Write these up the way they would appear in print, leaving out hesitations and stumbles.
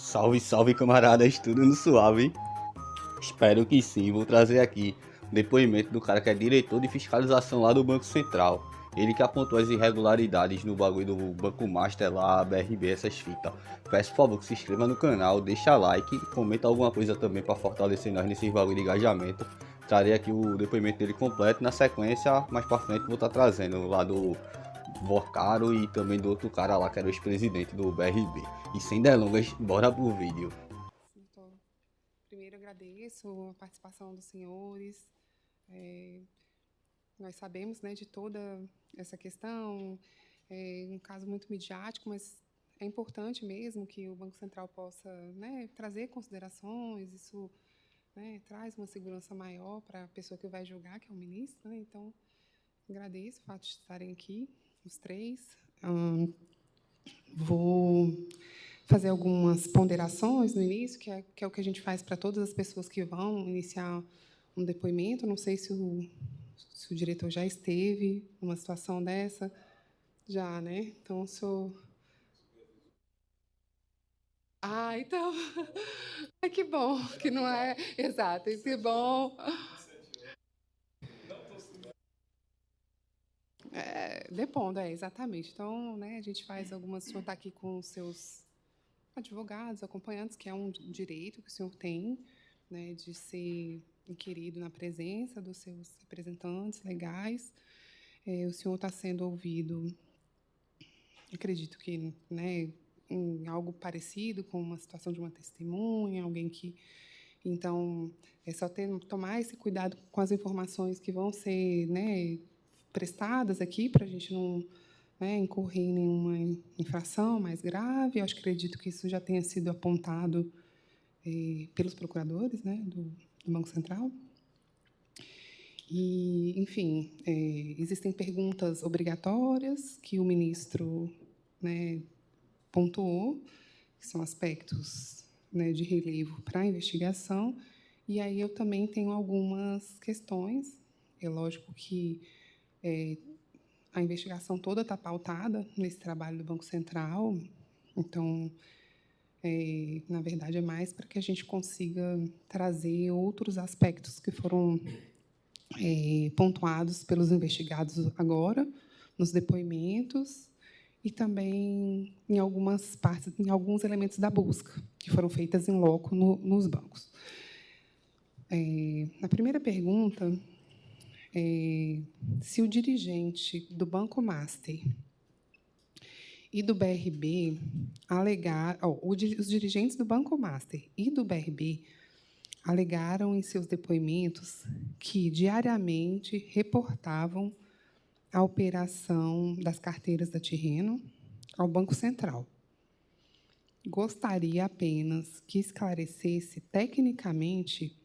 Salve, salve, camaradas, tudo no suave? Espero que sim. Vou trazer aqui o depoimento do cara que é diretor de fiscalização lá do Banco Central. Ele que apontou as irregularidades no bagulho do Banco Master lá, BRB, essas fitas. Peço por favor que se inscreva no canal, deixa like, comenta alguma coisa também para fortalecer nós nesses bagulho de engajamento. Trarei aqui o depoimento dele completo. Na sequência, mais pra frente, vou estar trazendo lá do Vorcaro e também do outro cara lá que era o ex-presidente do BRB. E sem delongas, bora pro vídeo. Então, primeiro agradeço a participação dos senhores. Nós sabemos, né, de toda essa questão, um caso muito midiático, mas é importante mesmo que o Banco Central possa, né, trazer considerações. Isso, né, traz uma segurança maior para a pessoa que vai julgar, que é o ministro. Né? Então, agradeço o fato de estarem aqui, os três. Vou fazer algumas ponderações no início, que é o que a gente faz para todas as pessoas que vão iniciar um depoimento. Não sei se o diretor já esteve numa situação dessa. Já, né? Então, sou... Ah, então... Ai, que bom, que não é... Exato, que bom. Depondo, exatamente. Então, né, a gente faz algumas... O senhor está aqui com os seus advogados, acompanhantes, que é um direito que o senhor tem, né, de ser inquirido na presença dos seus representantes legais. O senhor está sendo ouvido, acredito que, né, em algo parecido com uma situação de uma testemunha, alguém que... Então, é só tomar esse cuidado com as informações que vão ser, né, prestadas aqui, para a gente não, né, incorrer em nenhuma infração mais grave. Eu acredito que isso já tenha sido apontado pelos procuradores, né, do Banco Central. E, enfim, existem perguntas obrigatórias que o ministro, né, pontuou, que são aspectos, né, de relevo para a investigação. E aí eu também tenho algumas questões. É lógico que a investigação toda está pautada nesse trabalho do Banco Central. Então, na verdade, é mais para que a gente consiga trazer outros aspectos que foram pontuados pelos investigados agora, nos depoimentos, e também em algumas partes, em alguns elementos da busca, que foram feitas em loco nos bancos. Na primeira pergunta, se o dirigente do Banco Master e do BRB os dirigentes do Banco Master e do BRB alegaram em seus depoimentos que diariamente reportavam a operação das carteiras da Tirreno ao Banco Central. Gostaria apenas que esclarecesse tecnicamente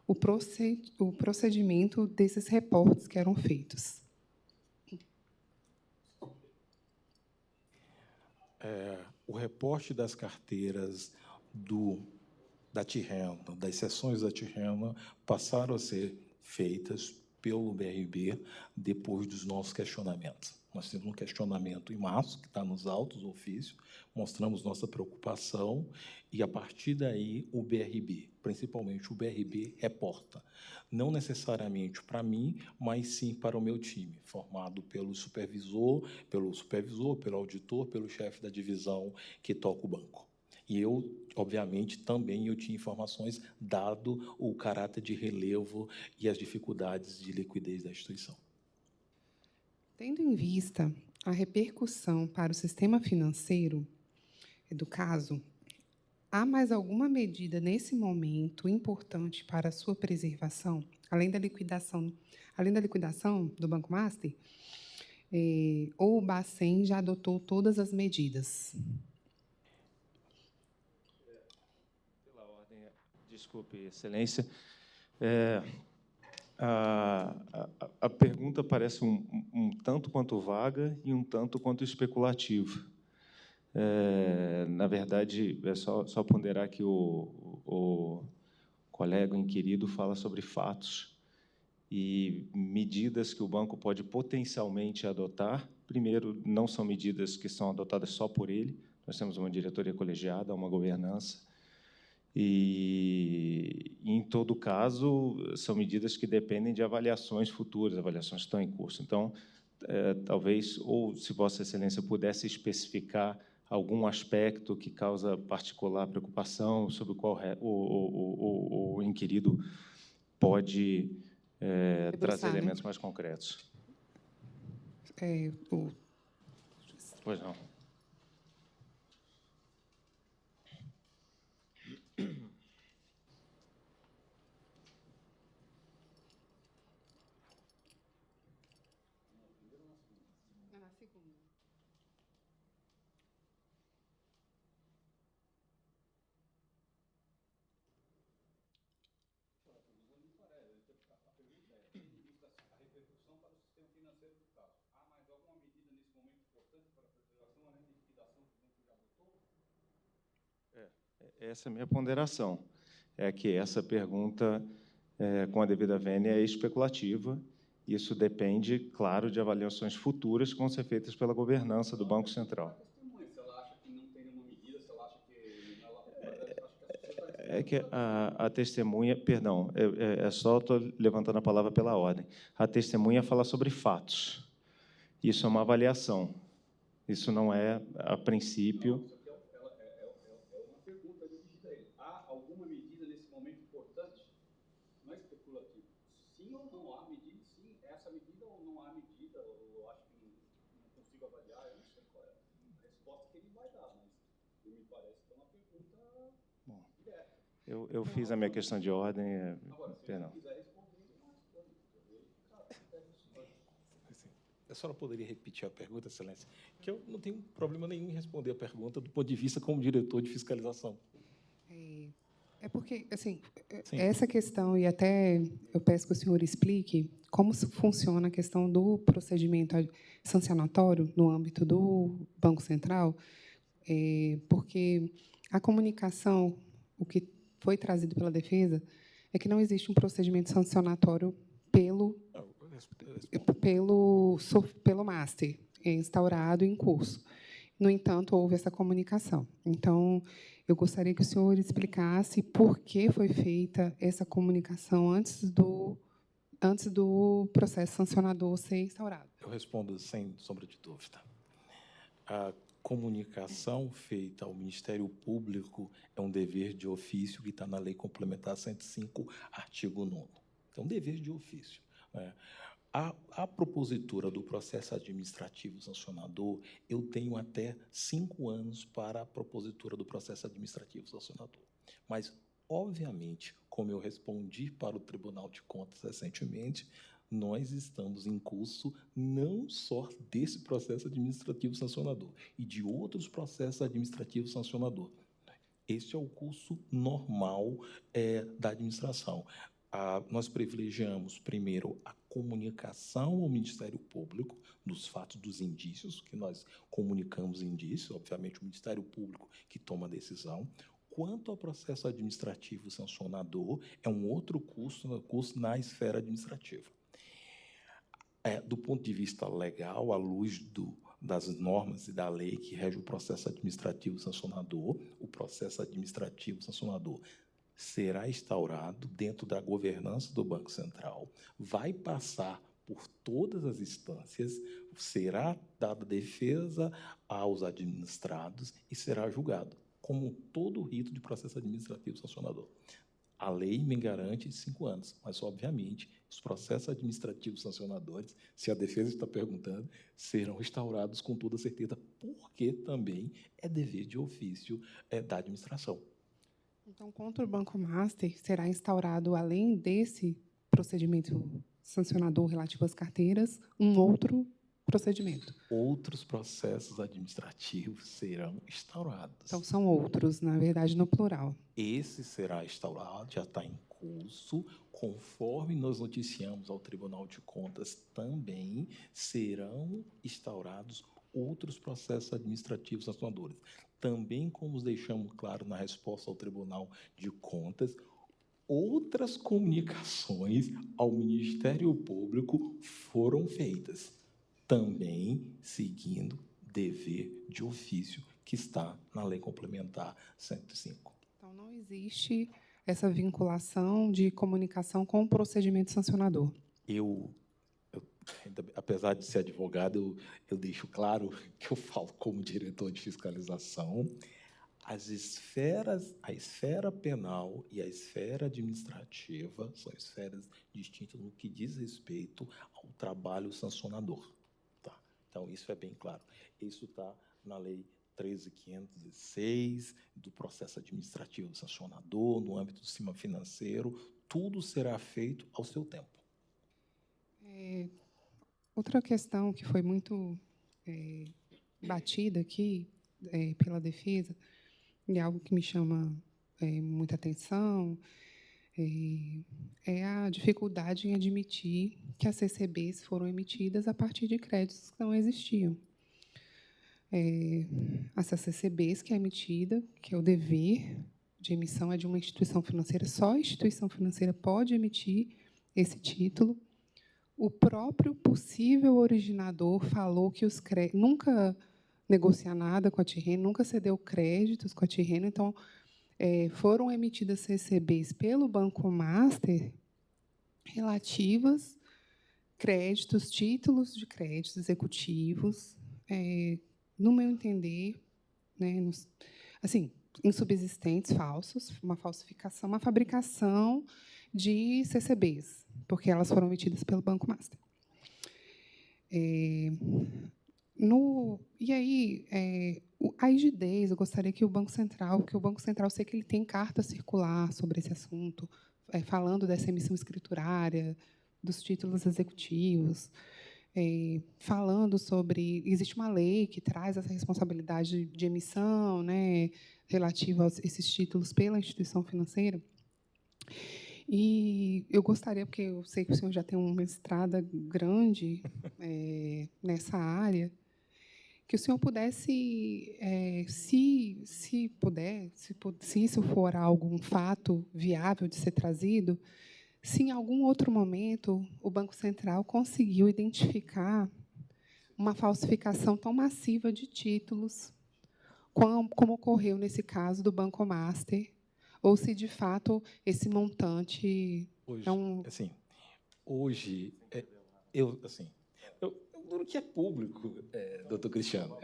o procedimento desses reportes que eram feitos. O reporte das carteiras da Tirreno, das seções da Tirreno, passaram a ser feitas pelo BRB depois dos nossos questionamentos. Nós temos um questionamento em março, que está nos autos do ofício, mostramos nossa preocupação, e, a partir daí, o BRB, principalmente o BRB, reporta. Não necessariamente para mim, mas sim para o meu time, formado pelo supervisor, pelo auditor, pelo chefe da divisão que toca o banco. E eu, obviamente, também eu tinha informações, dado o caráter de relevo e as dificuldades de liquidez da instituição. Tendo em vista a repercussão para o sistema financeiro do caso, há mais alguma medida, nesse momento, importante para a sua preservação, além da liquidação do Banco Master, ou o Bacen já adotou todas as medidas? Pela ordem, desculpe, Excelência. A pergunta parece um tanto quanto vaga e um tanto quanto especulativa. Na verdade, é só ponderar que o colega inquirido fala sobre fatos e medidas que o banco pode potencialmente adotar. Primeiro, não são medidas que são adotadas só por ele. nós temos uma diretoria colegiada, uma governança, e, em todo caso, são medidas que dependem de avaliações futuras, avaliações que estão em curso. Então, talvez, ou se Vossa Excelência pudesse especificar algum aspecto que causa particular preocupação, sobre o qual o inquirido pode trazer Né? elementos mais concretos. Pois não. Na segunda. Essa é a minha ponderação. É que essa pergunta, com a devida vênia, é especulativa. Isso depende, claro, de avaliações futuras que vão ser feitas pela governança do Banco Central. Se ela acha que não tem nenhuma medida, se ela acha que É que a testemunha, perdão, só estou levantando a palavra pela ordem. A testemunha fala sobre fatos. Isso é uma avaliação. Isso não é, a princípio. É uma pergunta dirigida a ele. Há alguma medida nesse momento importante? Não é especulativo. Sim ou não há medida? Sim, essa medida ou não há medida? Eu acho que não consigo avaliar. Eu não sei qual é a resposta que ele vai dar, mas me parece que é uma pergunta direta. Eu fiz a minha questão de ordem. Agora, se perdão. ele quiser responder, ele não responde. A senhora poderia repetir a pergunta, Excelência? Que eu não tenho problema nenhum em responder a pergunta do ponto de vista como diretor de fiscalização. É porque, assim, Sim. essa questão, e até eu peço que o senhor explique como funciona a questão do procedimento sancionatório no âmbito do Banco Central, porque a comunicação, o que foi trazido pela defesa, é que não existe um procedimento sancionatório pelo Master, instaurado em curso. No entanto, houve essa comunicação. Então, eu gostaria que o senhor explicasse por que foi feita essa comunicação antes do processo sancionador ser instaurado. Eu respondo sem sombra de dúvida. A comunicação feita ao Ministério Público é um dever de ofício que está na Lei Complementar 105, artigo 9º. É um dever de ofício. A propositura do processo administrativo sancionador, eu tenho até 5 anos para a propositura do processo administrativo sancionador. Mas, obviamente, como eu respondi para o Tribunal de Contas recentemente, nós estamos em curso não só desse processo administrativo sancionador, e de outros processos administrativos sancionador. Esse é o curso normal da administração. Nós privilegiamos, primeiro, a comunicação ao Ministério Público dos fatos, dos indícios, que nós comunicamos indícios, obviamente o Ministério Público que toma a decisão. Quanto ao processo administrativo sancionador, é um outro curso na esfera administrativa. Do ponto de vista legal, à luz das normas e da lei que rege o processo administrativo sancionador, o processo administrativo sancionador será instaurado dentro da governança do Banco Central, vai passar por todas as instâncias, será dada defesa aos administrados e será julgado, como todo o rito de processo administrativo sancionador. A lei me garante 5 anos, mas, obviamente, os processos administrativos sancionadores, se a defesa está perguntando, serão instaurados com toda certeza, porque também é dever de ofício da administração. Então, contra o Banco Master, será instaurado, além desse procedimento sancionador relativo às carteiras, um outro procedimento. Outros processos administrativos serão instaurados. Então, são outros, na verdade, no plural. Esse será instaurado, já está em curso, conforme nós noticiamos ao Tribunal de Contas, também serão instaurados outros processos administrativos sancionadores. Também, como deixamos claro na resposta ao Tribunal de Contas, outras comunicações ao Ministério Público foram feitas, também seguindo dever de ofício que está na Lei Complementar 105. Então, não existe essa vinculação de comunicação com o procedimento sancionador. Apesar de ser advogado, eu deixo claro que eu falo como diretor de fiscalização. A esfera penal e a esfera administrativa são esferas distintas no que diz respeito ao trabalho sancionador. Tá? Então, isso é bem claro. Isso está na Lei 13.506, do processo administrativo sancionador, no âmbito do sistema financeiro, tudo será feito ao seu tempo. Outra questão que foi muito batida aqui pela defesa, e algo que me chama muita atenção, é a dificuldade em admitir que as CCBs foram emitidas a partir de créditos que não existiam. Essas CCBs que é emitida, que é o dever de emissão é de uma instituição financeira, só a instituição financeira pode emitir esse título. O próprio possível originador falou que os créditos nunca negocia nada com a Tirreno, nunca cedeu créditos com a Tirreno, então foram emitidas CCBs pelo Banco Master relativas créditos, títulos de créditos executivos, no meu entender, né, assim, insubsistentes, falsos, uma falsificação, uma fabricação de CCBs, porque elas foram emitidas pelo Banco Master. E aí, a rigidez, eu gostaria que o Banco Central, eu sei que ele tem carta circular sobre esse assunto, falando dessa emissão escriturária, dos títulos executivos, falando sobre... Existe uma lei que traz essa responsabilidade de emissão, né, relativa a esses títulos pela instituição financeira. E eu gostaria, porque eu sei que o senhor já tem uma estrada grande nessa área, que o senhor pudesse, se puder, se isso for um fato viável de ser trazido, se em algum outro momento o Banco Central conseguiu identificar uma falsificação tão massiva de títulos, como ocorreu nesse caso do Banco Master, ou se, de fato, esse montante hoje, o que é público, doutor Cristiano,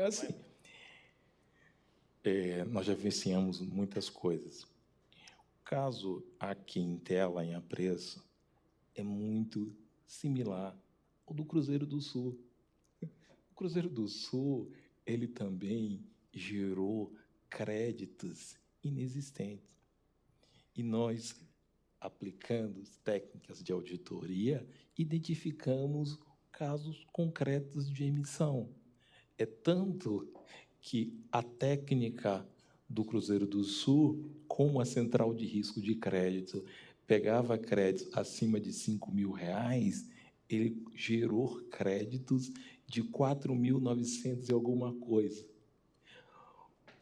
nós já vivenciamos muitas coisas. O caso aqui em tela, em Apreço, é muito similar ao do Cruzeiro do Sul. O Cruzeiro do Sul, ele também gerou créditos inexistentes. E nós, aplicando técnicas de auditoria, identificamos casos concretos de emissão. É tanto que a técnica do Cruzeiro do Sul, como a central de risco de crédito, pegava créditos acima de R$5.000, ele gerou créditos de 4.900 e alguma coisa.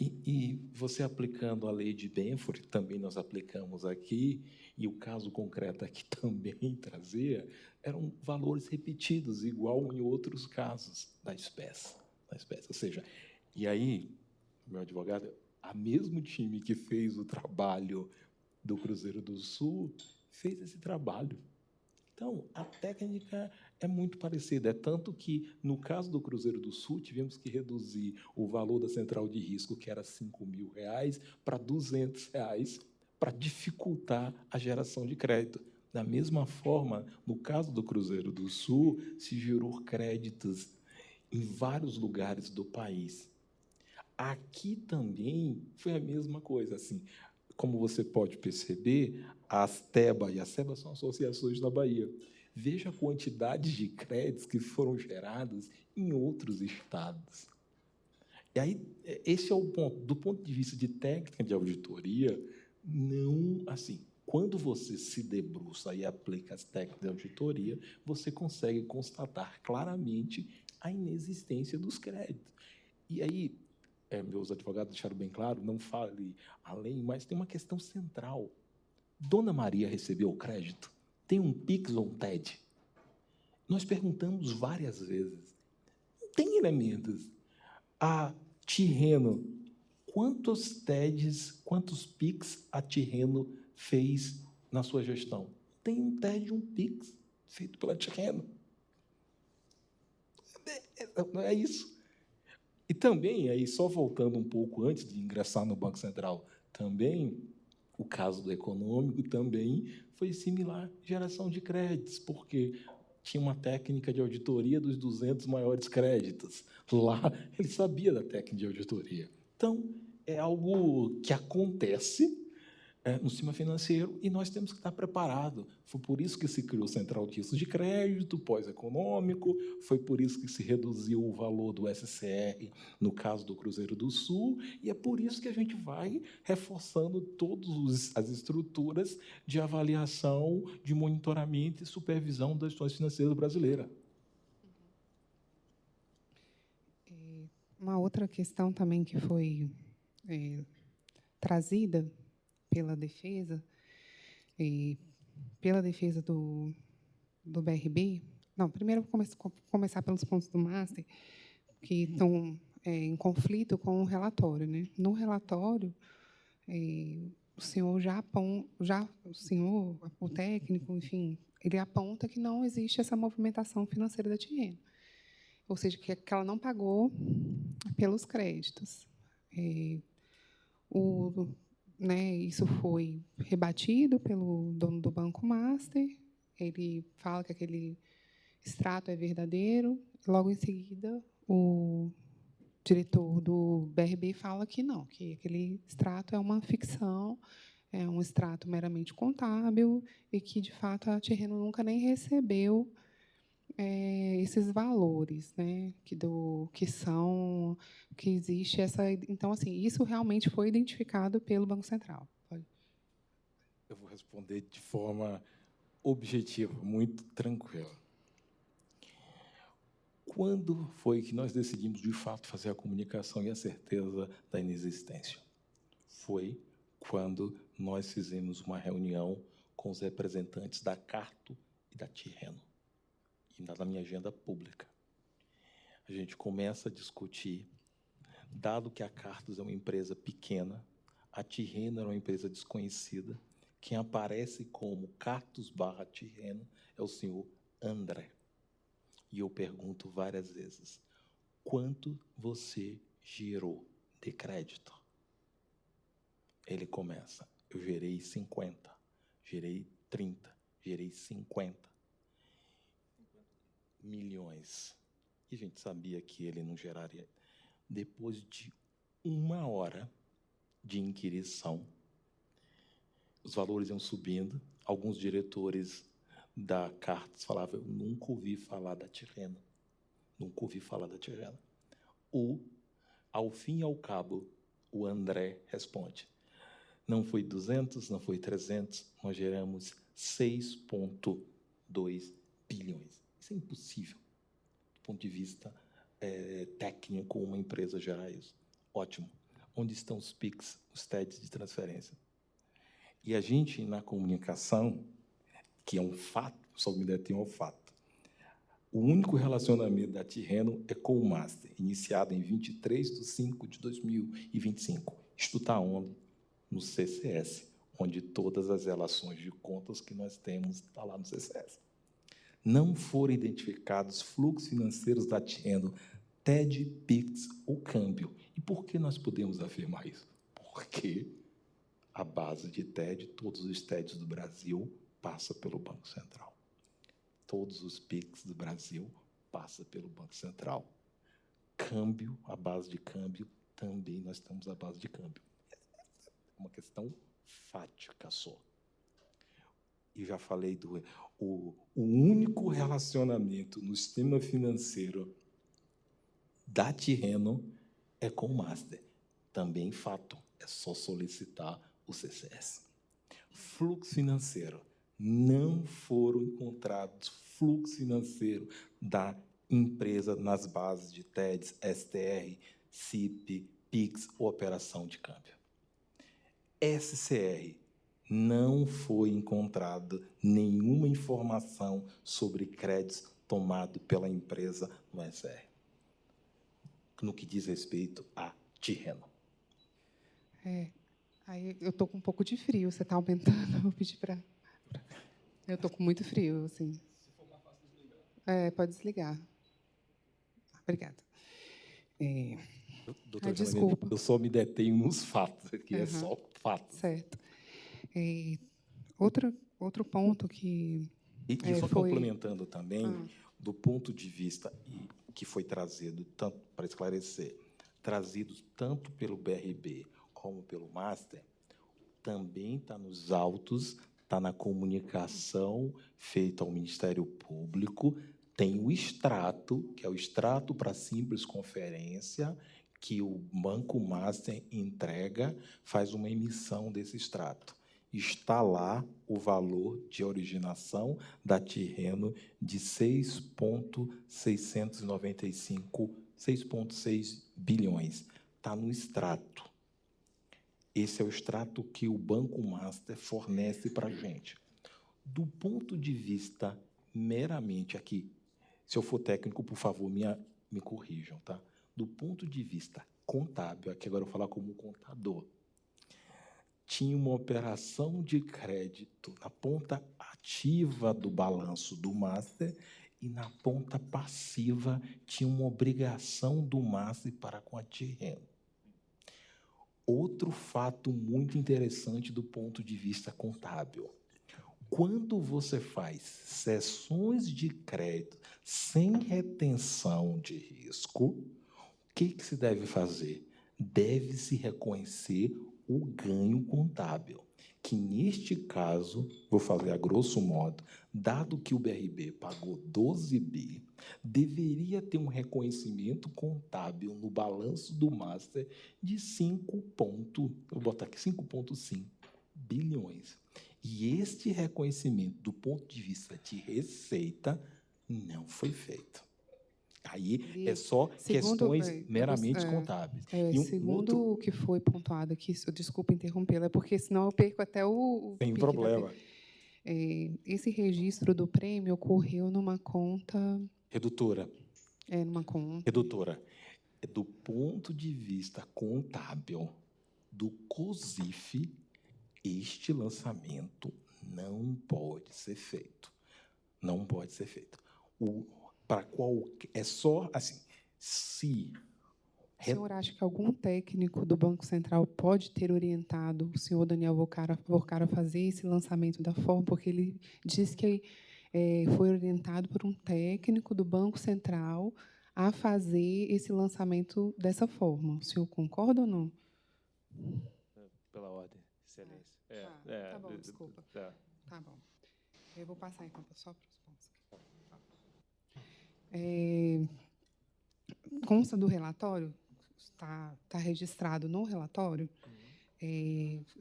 E você aplicando a lei de Benford, também nós aplicamos aqui, e o caso concreto aqui também trazia, eram valores repetidos, igual em outros casos da espécie. Ou seja, e aí, meu advogado, o mesmo time que fez o trabalho do Cruzeiro do Sul fez esse trabalho. Então, a técnica é muito parecida. É tanto que, no caso do Cruzeiro do Sul, tivemos que reduzir o valor da central de risco, que era R$5.000, para R$200, para dificultar a geração de crédito. Da mesma forma, no caso do Cruzeiro do Sul, se gerou créditos em vários lugares do país. Aqui também foi a mesma coisa. Assim, como você pode perceber, a Asteba e a SEBA são associações na Bahia. Veja a quantidade de créditos que foram gerados em outros estados. E aí, esse é o ponto. Do ponto de vista de técnica de auditoria, não assim. Quando você se debruça e aplica as técnicas de auditoria, você consegue constatar claramente a inexistência dos créditos. E aí, meus advogados deixaram bem claro, não fale além, mas tem uma questão central. Dona Maria recebeu o crédito? Tem um PIX ou um TED? Nós perguntamos várias vezes. Não tem elementos. A Tirreno Quantos TEDs, quantos PIX a Tirreno fez na sua gestão? Tem um TED, um PIX feito pela Tirreno. É isso. E também, aí, só voltando um pouco antes de ingressar no Banco Central, também o caso do econômico também foi similar, geração de créditos, porque tinha uma técnica de auditoria dos 200 maiores créditos. Lá, ele sabia da técnica de auditoria. Então, é algo que acontece no sistema financeiro e nós temos que estar preparados. Foi por isso que se criou o Central de Risco de Crédito, pós-econômico, foi por isso que se reduziu o valor do SCR no caso do Cruzeiro do Sul, e é por isso que a gente vai reforçando todas as estruturas de avaliação, de monitoramento e supervisão das instituições financeiras brasileiras. Uma outra questão também que foi trazida pela defesa do BRB. Não, primeiro vou começar pelos pontos do Master, que estão em conflito com o relatório, né? No relatório, o senhor o técnico, enfim, ele aponta que não existe essa movimentação financeira da Tirreno, ou seja, que ela não pagou pelos créditos. Isso foi rebatido pelo dono do Banco Master. Ele fala que aquele extrato é verdadeiro. Logo em seguida, o diretor do BRB fala que não, que aquele extrato é uma ficção, é um extrato meramente contábil e que, de fato, a Tirreno nunca nem recebeu esses valores, né, que existe essa. Então, assim, isso realmente foi identificado pelo Banco Central. Eu vou responder de forma objetiva, muito tranquila. Quando foi que nós decidimos, de fato, fazer a comunicação e a certeza da inexistência? Foi quando nós fizemos uma reunião com os representantes da Carto e da Tirreno, e na minha agenda pública. A gente começa a discutir, dado que a Cartos é uma empresa pequena, a Tirreno é uma empresa desconhecida, quem aparece como Cartos/Tirreno é o senhor André. E eu pergunto várias vezes, quanto você gerou de crédito? Ele começa, eu gerei 50, gerei 30, gerei 50 milhões. E a gente sabia que ele não geraria. Depois de 1 hora de inquirição, os valores iam subindo. Alguns diretores da Cartos falavam, eu nunca ouvi falar da Tirreno. Nunca ouvi falar da Tirreno. Ao fim e ao cabo, o André responde, não foi 200, não foi 300, nós geramos 6,2 bilhões. Isso é impossível, do ponto de vista técnico, uma empresa gerar isso. Ótimo. Onde estão os PIX, os TEDs de transferência? E a gente, na comunicação, que é um fato, só me detém um fato, o único relacionamento da Tirreno é com o Master, iniciado em 23/5/2025. Isto está onde? No CCS, onde todas as relações de contas que nós temos estão lá no CCS. Não foram identificados fluxos financeiros da Tirreno, TED, PIX ou câmbio. E por que nós podemos afirmar isso? Porque a base de TED, todos os TEDs do Brasil, passa pelo Banco Central. Todos os PIX do Brasil passam pelo Banco Central. Câmbio, a base de câmbio, também nós temos a base de câmbio. É uma questão fática só. E já falei o único relacionamento no sistema financeiro da Tirreno é com o Master. Também fato, é só solicitar o CCS. Fluxo financeiro. Não foram encontrados fluxo financeiro da empresa nas bases de TEDs, STR, CIP, PIX ou operação de câmbio. SCR. Não foi encontrada nenhuma informação sobre créditos tomados pela empresa no SR, no que diz respeito a Tirreno. Aí eu tô com um pouco de frio, você está aumentando, eu vou pedir para... Eu tô com muito frio, assim. Pode desligar. Obrigada. Doutora desculpa. eu só me detenho nos fatos aqui, é só fatos. Certo. Outro ponto que E só foi... complementando também, do ponto de vista que foi trazido, tanto para esclarecer, trazido tanto pelo BRB como pelo Master, também está nos autos, está na comunicação feita ao Ministério Público, tem o extrato, que é o extrato para simples conferência, que o Banco Master entrega, faz uma emissão desse extrato. Está lá o valor de originação da Tirreno de 6,6 bilhões. Está no extrato. Esse é o extrato que o Banco Master fornece para a gente. Do ponto de vista meramente aqui, se eu for técnico, por favor, me corrijam, tá? Do ponto de vista contábil, aqui agora eu vou falar como contador, tinha uma operação de crédito na ponta ativa do balanço do Master e na ponta passiva tinha uma obrigação do Master para com a Tirreno. Outro fato muito interessante do ponto de vista contábil. Quando você faz cessões de crédito sem retenção de risco, o que se deve fazer? Deve-se reconhecer o ganho contábil, que neste caso, vou fazer a grosso modo, dado que o BRB pagou 12 bi, deveria ter um reconhecimento contábil no balanço do Master de 5,5 bilhões. E este reconhecimento, do ponto de vista de receita, não foi feito. Aí é só questões meramente contábeis. Segundo o que foi pontuado aqui, desculpa interrompê-la, porque senão eu perco até o Sem problema. Esse registro do prêmio ocorreu numa conta... Redutora. Numa conta... Redutora. Do ponto de vista contábil do COSIF, este lançamento não pode ser feito. Não pode ser feito. Para qual é só assim, se o senhor acha que algum técnico do Banco Central pode ter orientado o senhor Daniel Vorcara a fazer esse lançamento da forma, porque ele diz que foi orientado por um técnico do Banco Central a fazer esse lançamento dessa forma. O senhor concorda ou não? Pela ordem, excelência. Tá bom, desculpa. Tá bom. Eu vou passar, então, só para os pontos aqui. Consta do relatório, está registrado no relatório,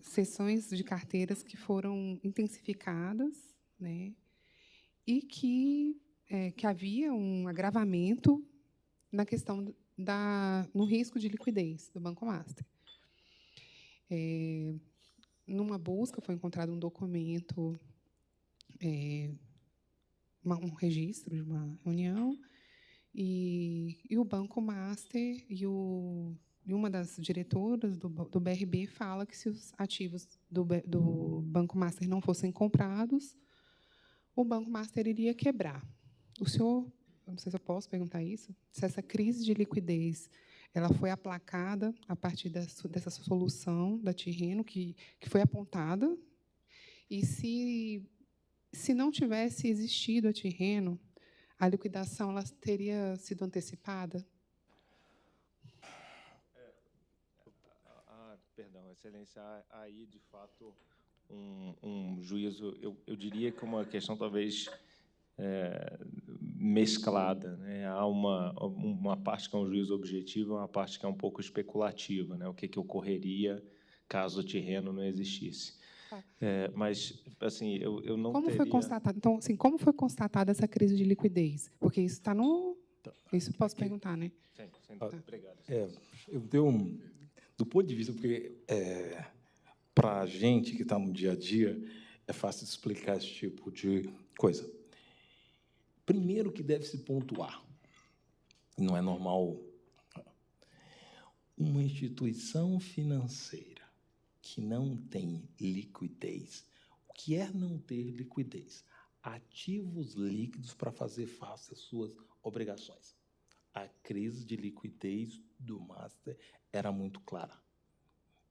sessões de carteiras que foram intensificadas, né, e que havia um agravamento na questão no risco de liquidez do Banco Master. Numa busca, foi encontrado um documento, um registro de uma reunião, e o Banco Master e uma das diretoras do BRB fala que, se os ativos do Banco Master não fossem comprados, o Banco Master iria quebrar. O senhor, não sei se eu posso perguntar isso, se essa crise de liquidez ela foi aplacada a partir dessa solução da Tirreno que foi apontada, e se não tivesse existido a Tirreno, a liquidação ela teria sido antecipada? Perdão, Excelência, aí, de fato, um juízo, eu diria que uma questão talvez mesclada, né? Há uma parte que é um juízo objetivo, uma parte que é um pouco especulativa, né? O que ocorreria caso o Tirreno não existisse. Mas, assim, eu não teria... Foi constatado? Então, assim, como foi constatada essa crise de liquidez? Porque isso está no... Isso posso perguntar, né? Sim, obrigado. Eu tenho do ponto de vista, porque para a gente que está no dia a dia, é fácil explicar esse tipo de coisa. Primeiro que deve se pontuar, não é normal, uma instituição financeira que não tem liquidez. O que é não ter liquidez? Ativos líquidos para fazer face às suas obrigações. A crise de liquidez do Master era muito clara.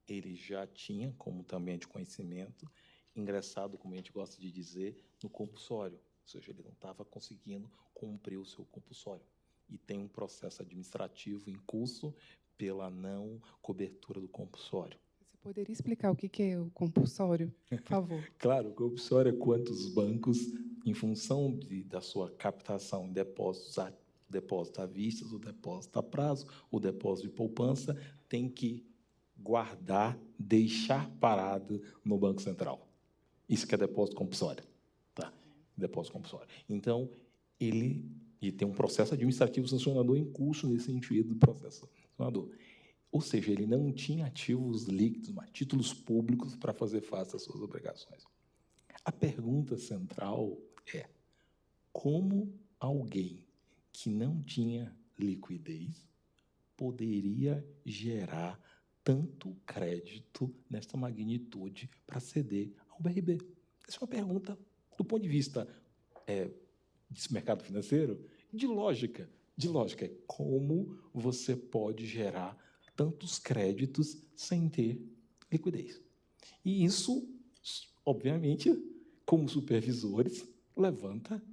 Ele já tinha, como também é de conhecimento, ingressado, como a gente gosta de dizer, no compulsório. Ou seja, ele não estava conseguindo cumprir o seu compulsório. E tem um processo administrativo em curso pela não cobertura do compulsório. Você poderia explicar o que é o compulsório, por favor? Claro, o compulsório é quantos bancos, em função da sua captação em depósito à vista, o depósito a prazo, o depósito de poupança, tem que guardar, deixar parado no Banco Central. Isso que é depósito compulsório. Tá? Depósito compulsório. Então, ele tem um processo administrativo sancionador em curso nesse sentido do processo sancionador. Ou seja, ele não tinha ativos líquidos, mas títulos públicos para fazer face às suas obrigações. A pergunta central é: como alguém que não tinha liquidez poderia gerar tanto crédito nessa magnitude para ceder ao BRB? Essa é uma pergunta do ponto de vista desse mercado financeiro, de lógica. De lógica, é como você pode gerar tantos créditos sem ter liquidez. E isso, obviamente, como supervisores, levanta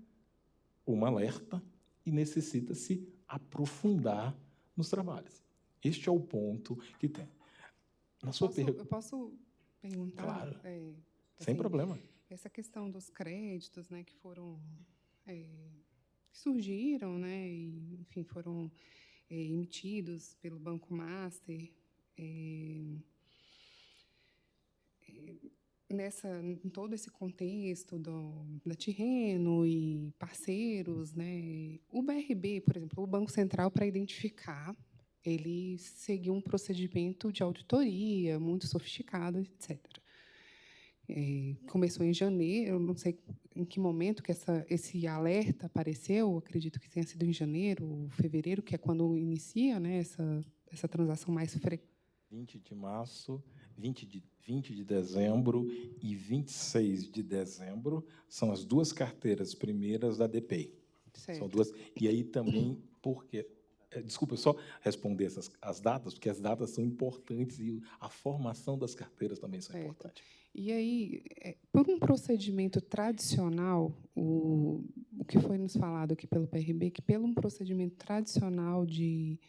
um alerta e necessita-se aprofundar nos trabalhos. Este é o ponto que tem. Eu posso perguntar? Claro, sem assim, problema. Essa questão dos créditos, né, que foram que surgiram, né, e, enfim, foram emitidos pelo Banco Master, em todo esse contexto da Tirreno e parceiros, né, o BRB, por exemplo, o Banco Central, para identificar, ele seguiu um procedimento de auditoria muito sofisticado, etc. Começou em janeiro, não sei em que momento que esse alerta apareceu, acredito que tenha sido em janeiro, fevereiro, que é quando inicia, né, essa transação mais frequente. 20 de março, 20 de dezembro e 26 de dezembro são as duas carteiras primeiras da DPI. Certo. São duas. E aí também, porque... Desculpa, eu só responder as datas, porque as datas são importantes e a formação das carteiras também são importantes. E aí, por um procedimento tradicional, o que foi nos falado aqui pelo PRB, que pelo um procedimento tradicional de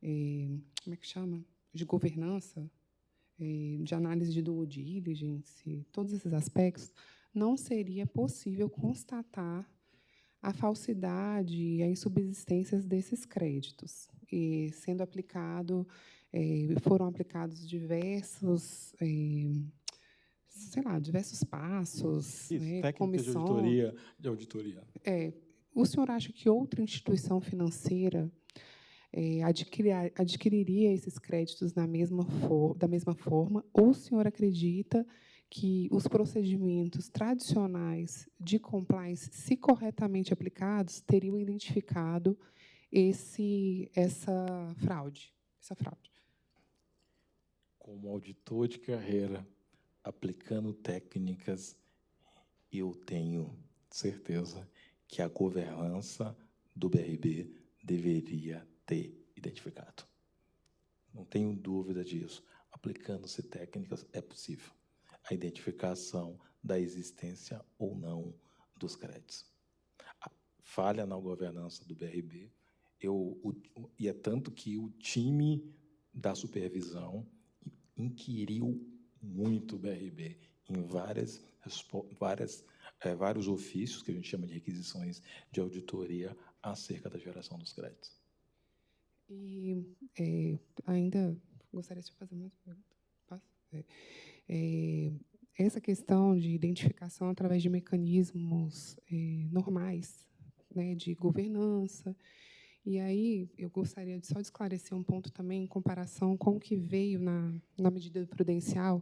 como é que chama? De governança, de análise de due diligence, todos esses aspectos, não seria possível constatar a falsidade e a insubsistência desses créditos. E sendo aplicado, foram aplicados diversos, diversos passos, Isso, né, técnica comissão. de auditoria. O senhor acha que outra instituição financeira adquiriria esses créditos da mesma forma, ou o senhor acredita que os procedimentos tradicionais de compliance, se corretamente aplicados, teriam identificado essa fraude? Como auditor de carreira, aplicando técnicas, eu tenho certeza que a governança do BRB deveria ter identificado. Não tenho dúvida disso. Aplicando-se técnicas, é possível a identificação da existência ou não dos créditos. A falha na governança do BRB, e é tanto que o time da supervisão inquiriu muito o BRB em vários ofícios, que a gente chama de requisições de auditoria, acerca da geração dos créditos. E ainda gostaria de fazer mais uma pergunta. Posso? Essa questão de identificação através de mecanismos normais, né, de governança. E aí eu gostaria só de esclarecer um ponto também em comparação com o que veio na medida prudencial,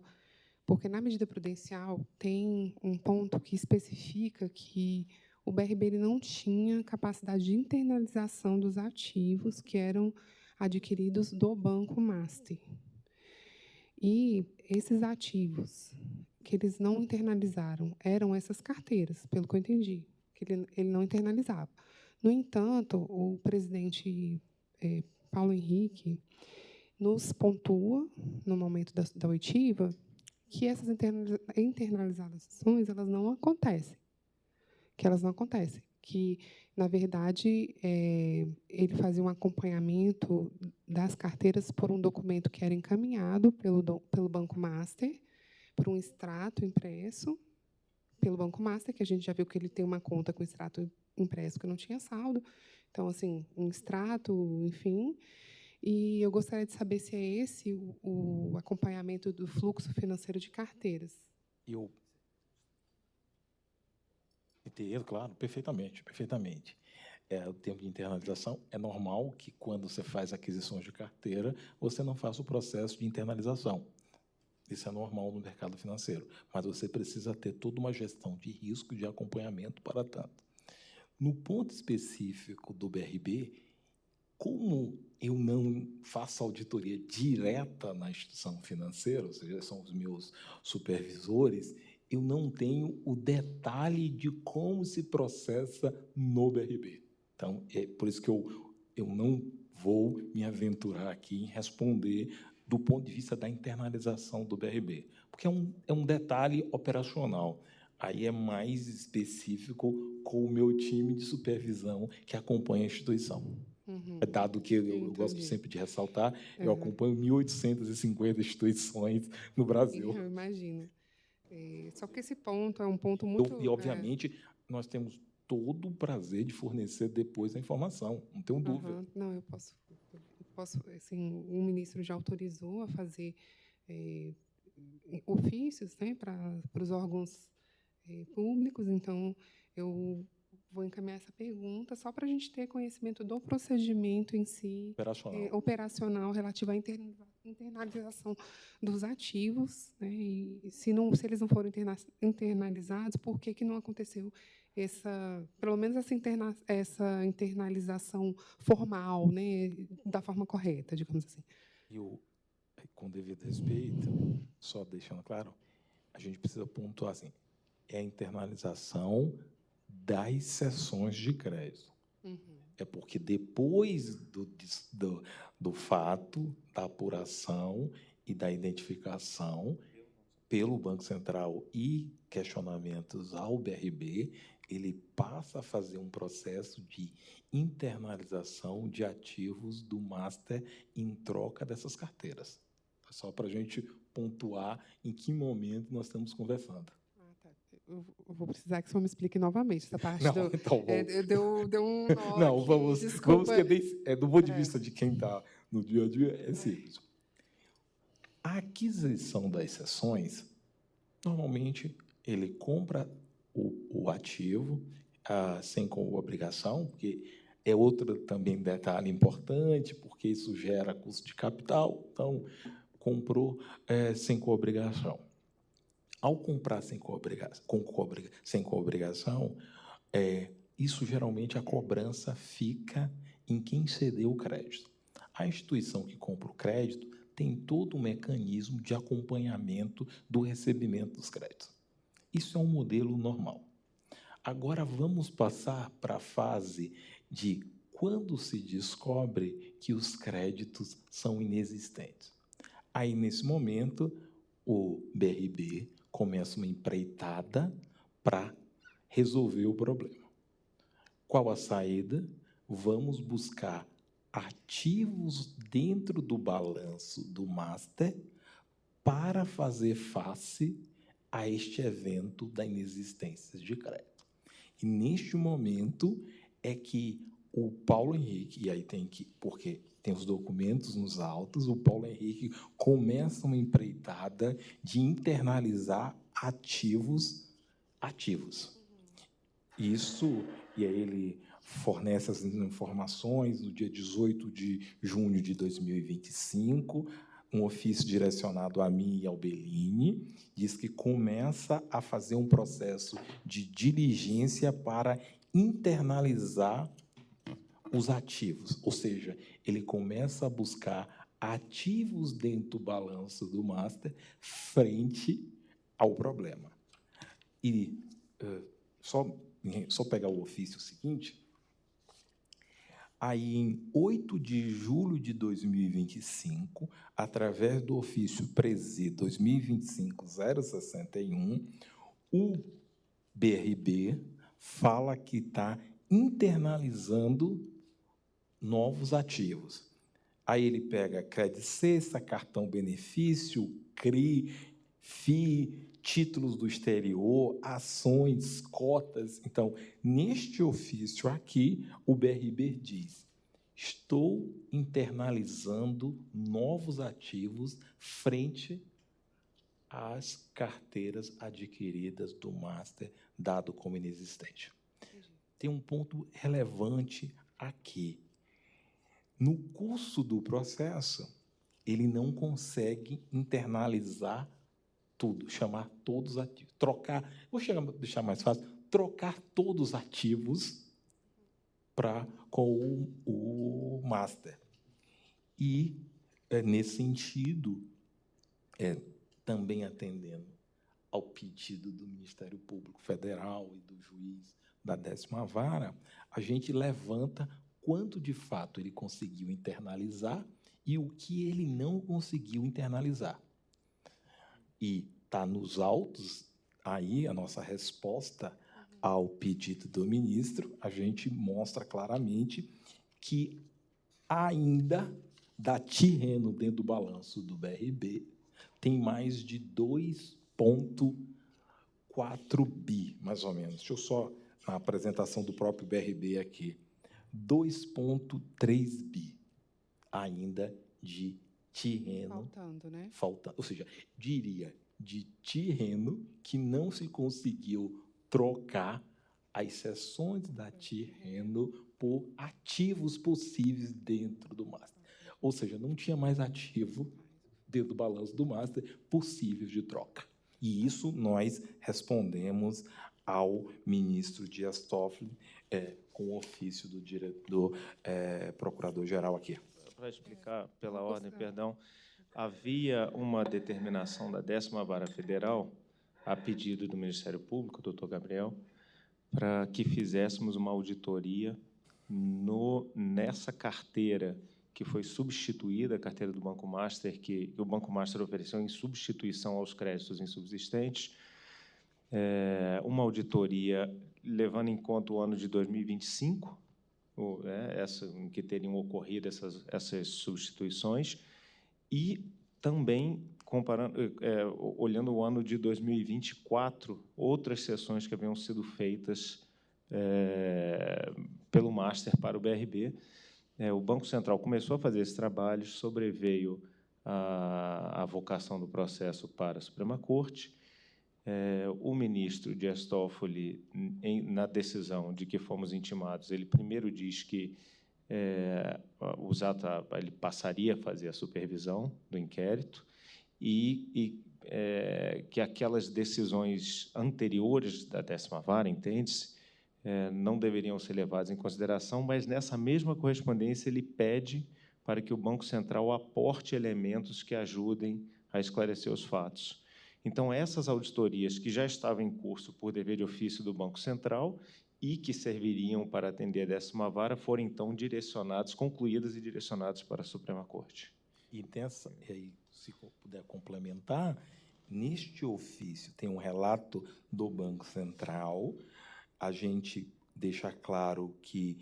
porque na medida prudencial tem um ponto que especifica que o BRB ele não tinha capacidade de internalização dos ativos que eram adquiridos do Banco Master. E esses ativos que eles não internalizaram eram essas carteiras, pelo que eu entendi, que ele não internalizava. No entanto, o presidente Paulo Henrique nos pontua, no momento da oitiva, que essas internalizações elas não acontecem, que, na verdade, ele fazia um acompanhamento das carteiras por um documento que era encaminhado pelo Banco Master, por um extrato impresso pelo Banco Master, que a gente já viu que ele tem uma conta com extrato impresso que não tinha saldo. Então, assim, um extrato, enfim. E eu gostaria de saber se é esse o acompanhamento do fluxo financeiro de carteiras. Eu entendo, claro, perfeitamente, perfeitamente. O termo de internalização é normal que, quando você faz aquisições de carteira, você não faça o processo de internalização. Isso é normal no mercado financeiro, mas você precisa ter toda uma gestão de risco e de acompanhamento para tanto. No ponto específico do BRB, como eu não faço auditoria direta na instituição financeira, ou seja, são os meus supervisores, eu não tenho o detalhe de como se processa no BRB. Então, é por isso que eu não vou me aventurar aqui em responder do ponto de vista da internalização do BRB, porque é um detalhe operacional. Aí é mais específico com o meu time de supervisão que acompanha a instituição. Dado que eu gosto sempre de ressaltar, eu acompanho 1.850 instituições no Brasil. Eu imagino. Só que esse ponto é um ponto muito... E, obviamente, nós temos todo o prazer de fornecer depois a informação, não tenho dúvida. Não, eu posso, assim, o ministro já autorizou a fazer ofícios, né, para os órgãos públicos, então eu vou encaminhar essa pergunta só para a gente ter conhecimento do procedimento em si, operacional relativo à internalização dos ativos, né, e se eles não foram internalizados, por que não aconteceu pelo menos essa internalização formal, né, da forma correta, digamos assim. E com devido respeito, só deixando claro, a gente precisa pontuar assim, é a internalização das sessões de crédito. É porque depois do fato, da apuração e da identificação pelo Banco Central e questionamentos ao BRB, ele passa a fazer um processo de internalização de ativos do Master em troca dessas carteiras. Só para a gente pontuar em que momento nós estamos conversando. Eu vou precisar que o senhor me explique novamente essa parte. Não, então, deu um nó não, aqui, vamos desculpa. do ponto de vista de quem está no dia a dia, é simples. A aquisição das sessões, normalmente, ele compra o ativo sem obrigação, porque é outro também detalhe importante, porque isso gera custo de capital, então, comprou sem coobrigação. Ao comprar sem coobrigação, isso geralmente a cobrança fica em quem cedeu o crédito. A instituição que compra o crédito tem todo um mecanismo de acompanhamento do recebimento dos créditos. Isso é um modelo normal. Agora vamos passar para a fase de quando se descobre que os créditos são inexistentes. Aí, nesse momento, o BRB começa uma empreitada para resolver o problema. Qual a saída? Vamos buscar ativos dentro do balanço do Master para fazer face a este evento da inexistência de crédito. E, neste momento, é que o Paulo Henrique, e aí porque tem os documentos nos autos, o Paulo Henrique começa uma empreitada de internalizar ativos. Isso, e aí ele fornece as informações no dia 18 de junho de 2025, um ofício direcionado a mim e ao Bellini, diz que começa a fazer um processo de diligência para internalizar os ativos, ou seja, ele começa a buscar ativos dentro do balanço do master frente ao problema. E só pegar o ofício seguinte, aí em 8 de julho de 2025, através do ofício PRESI 2025-061, o BRB fala que está internalizando novos ativos. Aí ele pega crédito cesta, cartão benefício, CRI, FII, títulos do exterior, ações, cotas. Então, neste ofício aqui, o BRB diz: estou internalizando novos ativos frente às carteiras adquiridas do master, dado como inexistente. Tem um ponto relevante aqui. No curso do processo, ele não consegue internalizar tudo, chamar todos os ativos, trocar, deixar mais fácil, trocar todos os ativos com o master. E, nesse sentido, também atendendo ao pedido do Ministério Público Federal e do juiz da 10ª Vara, a gente levanta quanto, de fato, ele conseguiu internalizar e o que ele não conseguiu internalizar. E está nos autos, aí a nossa resposta ao pedido do ministro, a gente mostra claramente que ainda da Tirreno dentro do balanço do BRB tem mais de 2,4 bi, mais ou menos. Deixa eu só, a apresentação do próprio BRB aqui. 2,3 bi ainda de Tirreno. Faltando, né? Ou seja, diria, de Tirreno que não se conseguiu trocar as seções da Tirreno por ativos possíveis dentro do master. Ou seja, não tinha mais ativo dentro do balanço do master possíveis de troca. E isso nós respondemos ao ministro Dias Toffoli com o ofício do procurador-geral aqui. Para explicar pela ordem, perdão, havia uma determinação da 10ª Vara Federal, a pedido do Ministério Público, doutor Gabriel, para que fizéssemos uma auditoria nessa carteira que foi substituída, a carteira do Banco Master, que o Banco Master ofereceu em substituição aos créditos insubsistentes, uma auditoria levando em conta o ano de 2025, em que teriam ocorrido essas substituições, e também comparando, olhando o ano de 2024, outras sessões que haviam sido feitas pelo Master para o BRB. O Banco Central começou a fazer esse trabalho, sobreveio a vocação do processo para a Suprema Corte. O ministro Dias Toffoli, na decisão de que fomos intimados, ele primeiro diz que ele passaria a fazer a supervisão do inquérito e que aquelas decisões anteriores da 10ª Vara, entende-se, não deveriam ser levadas em consideração, mas, nessa mesma correspondência, ele pede para que o Banco Central aporte elementos que ajudem a esclarecer os fatos. Então, essas auditorias que já estavam em curso por dever de ofício do Banco Central e que serviriam para atender a 10ª Vara foram, então, concluídas e direcionadas para a Suprema Corte. E aí, se puder complementar, neste ofício tem um relato do Banco Central, a gente deixa claro que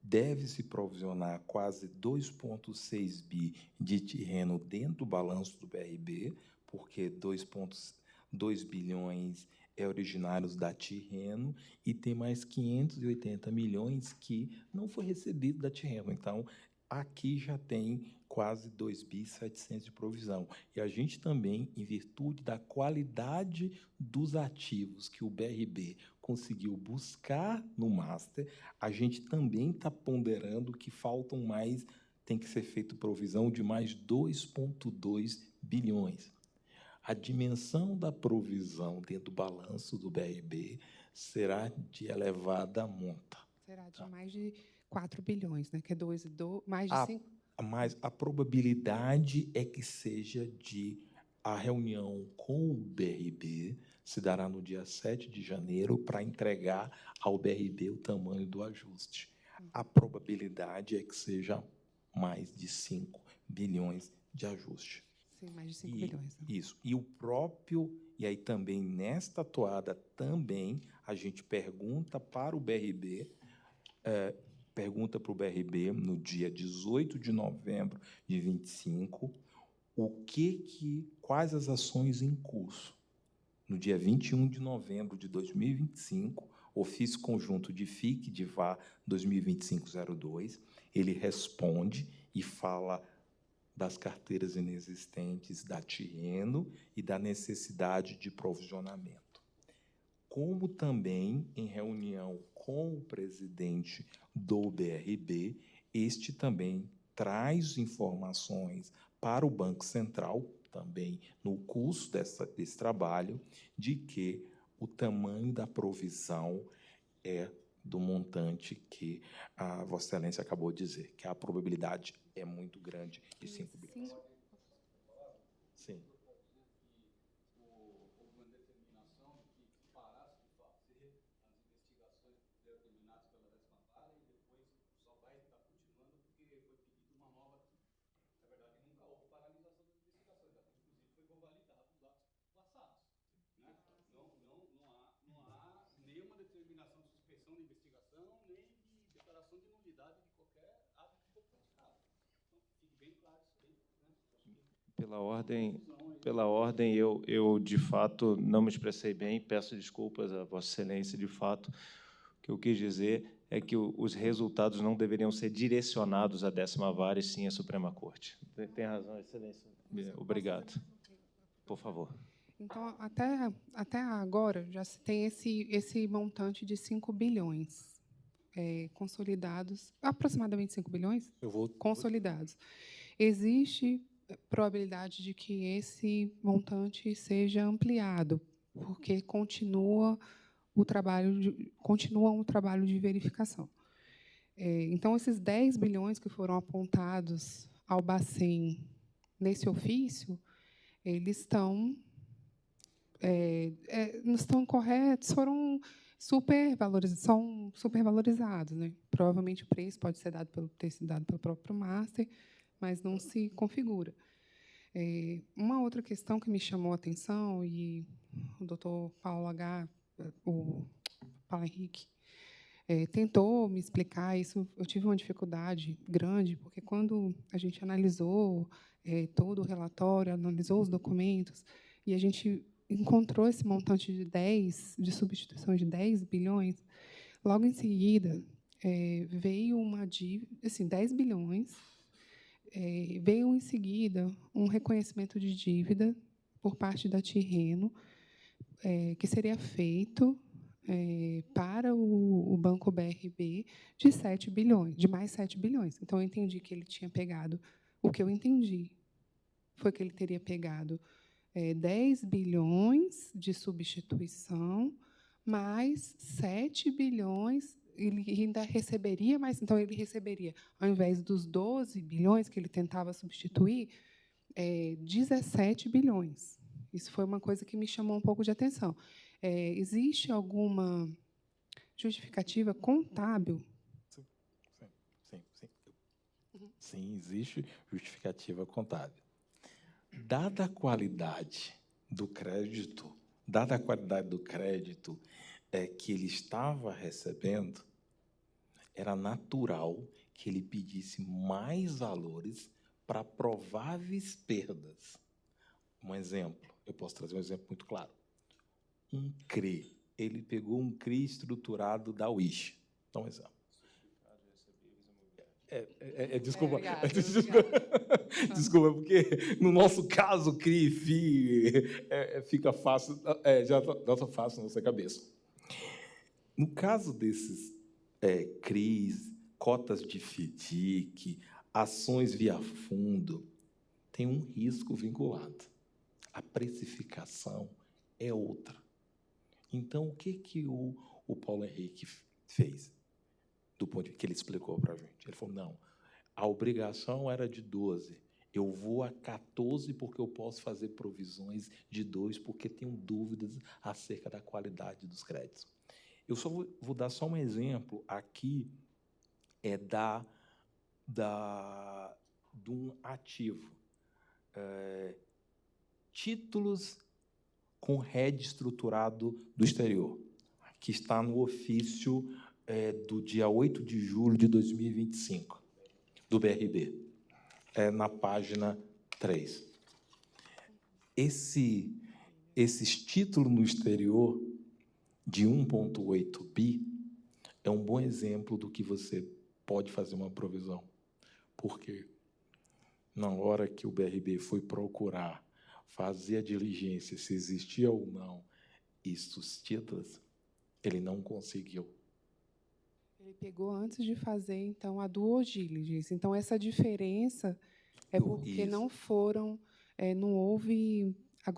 deve-se provisionar quase 2,6 bi de Tirreno dentro do balanço do BRB, porque 2,2 bilhões originários da Tirreno e tem mais 580 milhões que não foi recebido da Tirreno. Então, aqui já tem quase 2,7 bi de provisão. E a gente também, em virtude da qualidade dos ativos que o BRB conseguiu buscar no Master, a gente também está ponderando que faltam mais, tem que ser feita provisão de mais 2,2 bilhões. A dimensão da provisão dentro do balanço do BRB será de elevada monta. Será de mais de 4 bilhões, né? Que é mais de 5... Mas a probabilidade é que seja de a reunião com o BRB se dará no dia 7 de janeiro para entregar ao BRB o tamanho do ajuste. A probabilidade é que seja mais de 5 bilhões de ajuste. Sim, mais de 5 bilhões. Né? Isso. E o próprio, e aí também nesta toada também a gente pergunta para o BRB, pergunta para o BRB no dia 18 de novembro de 25, quais as ações em curso. No dia 21 de novembro de 2025, ofício conjunto de FIC de VA 2025-02, ele responde e fala das carteiras inexistentes da Tirreno e da necessidade de provisionamento. Como também, em reunião com o presidente do BRB, este também traz informações para o Banco Central, também no curso desse trabalho, de que o tamanho da provisão é do montante que a Vossa Excelência acabou de dizer, que a probabilidade é muito grande de 5 bilhões. Sim. Pela ordem, eu, de fato, não me expressei bem, peço desculpas a Vossa Excelência, de fato. O que eu quis dizer é que os resultados não deveriam ser direcionados à 10ª Vara, e sim à Suprema Corte. Tem razão, Excelência. Obrigado. Por favor. Então, até agora, já se tem esse montante de 5 bilhões consolidados, aproximadamente 5 bilhões consolidados. Existe probabilidade de que esse montante seja ampliado, porque continua um trabalho de verificação. Então, esses 10 bilhões que foram apontados ao Bacen nesse ofício, eles não estão incorretos, são supervalorizados. Né? Provavelmente o preço pode ter sido dado pelo próprio Master, mas não se configura. Uma outra questão que me chamou a atenção, e o doutor o Paulo Henrique, tentou me explicar isso, eu tive uma dificuldade grande, porque quando a gente analisou todo o relatório, analisou os documentos, e a gente encontrou esse montante de substituição de 10 bilhões, logo em seguida veio uma dívida, assim, 10 bilhões, veio em seguida um reconhecimento de dívida por parte da Tirreno, que seria feito para o Banco BRB de 7 bilhões, de mais 7 bilhões. Então, eu entendi que ele tinha pegado, o que eu entendi foi que ele teria pegado 10 bilhões de substituição, mais 7 bilhões, ele ainda receberia mais, então ele receberia, ao invés dos 12 bilhões que ele tentava substituir, 17 bilhões. Isso foi uma coisa que me chamou um pouco de atenção. Existe alguma justificativa contábil? Sim. Sim, existe justificativa contábil. Dada a qualidade do crédito que ele estava recebendo, era natural que ele pedisse mais valores para prováveis perdas. Um exemplo, eu posso trazer um exemplo muito claro. Um CRE, ele pegou um CRE estruturado da Wish. Dá um exemplo. Desculpa. Obrigada. Desculpa, porque no nosso caso, CRI e FI fica fácil, já está fácil na nossa cabeça. No caso desses CRIs, cotas de FDIC, ações via fundo, tem um risco vinculado. A precificação é outra. Então, o que o Paulo Henrique fez? Do ponto que ele explicou para a gente. Ele falou, não, A obrigação era de 12. Eu vou a 14 porque eu posso fazer provisões de 2 porque tenho dúvidas acerca da qualidade dos créditos. Eu só vou dar só um exemplo aqui de um ativo. Títulos com RED estruturado do exterior, que está no ofício do dia 8 de julho de 2025, do BRB, na página 3. Esses títulos no exterior de 1,8 bi é um bom exemplo do que você pode fazer uma provisão. Porque na hora que o BRB foi procurar fazer a diligência se existia ou não esses títulos, ele não conseguiu. Ele pegou antes de fazer, então, a due diligence. Então, essa diferença é porque não foram, não houve a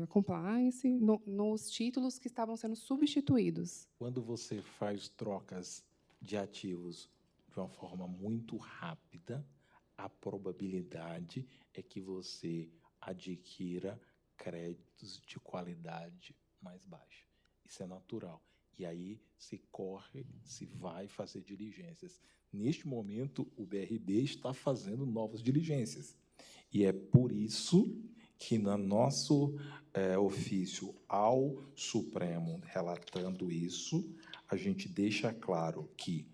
compliance nos títulos que estavam sendo substituídos. Quando você faz trocas de ativos de uma forma muito rápida, a probabilidade é que você adquira créditos de qualidade mais baixa. Isso é natural. E aí se vai fazer diligências. Neste momento, o BRB está fazendo novas diligências. E é por isso que, no nosso ofício ao Supremo, relatando isso, a gente deixa claro que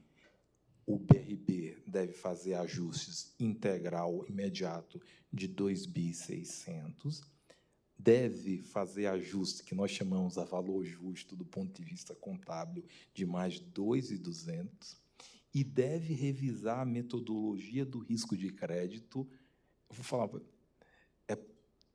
o BRB deve fazer ajustes integral imediato de 2.600, deve fazer ajuste que nós chamamos a valor justo do ponto de vista contábil de mais 2.200 e deve revisar a metodologia do risco de crédito. Eu vou falar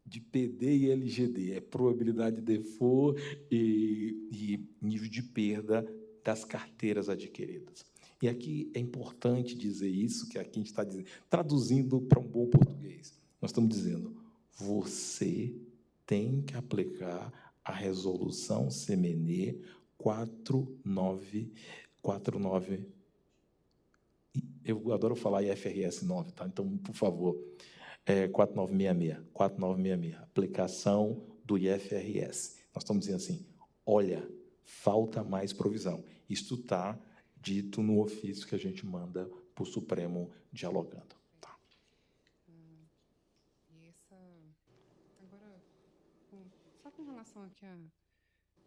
de PD e LGD, é probabilidade de default e nível de perda das carteiras adquiridas. E aqui é importante dizer isso, que aqui a gente está dizendo, traduzindo para um bom português. Nós estamos dizendo, você tem que aplicar a resolução CMNE 4949. Eu adoro falar IFRS 9, tá? Então, por favor, 4966, aplicação do IFRS. Nós estamos dizendo assim, olha, falta mais provisão. Isto está dito no ofício que a gente manda para o Supremo dialogando. Tá. Agora, só com relação aqui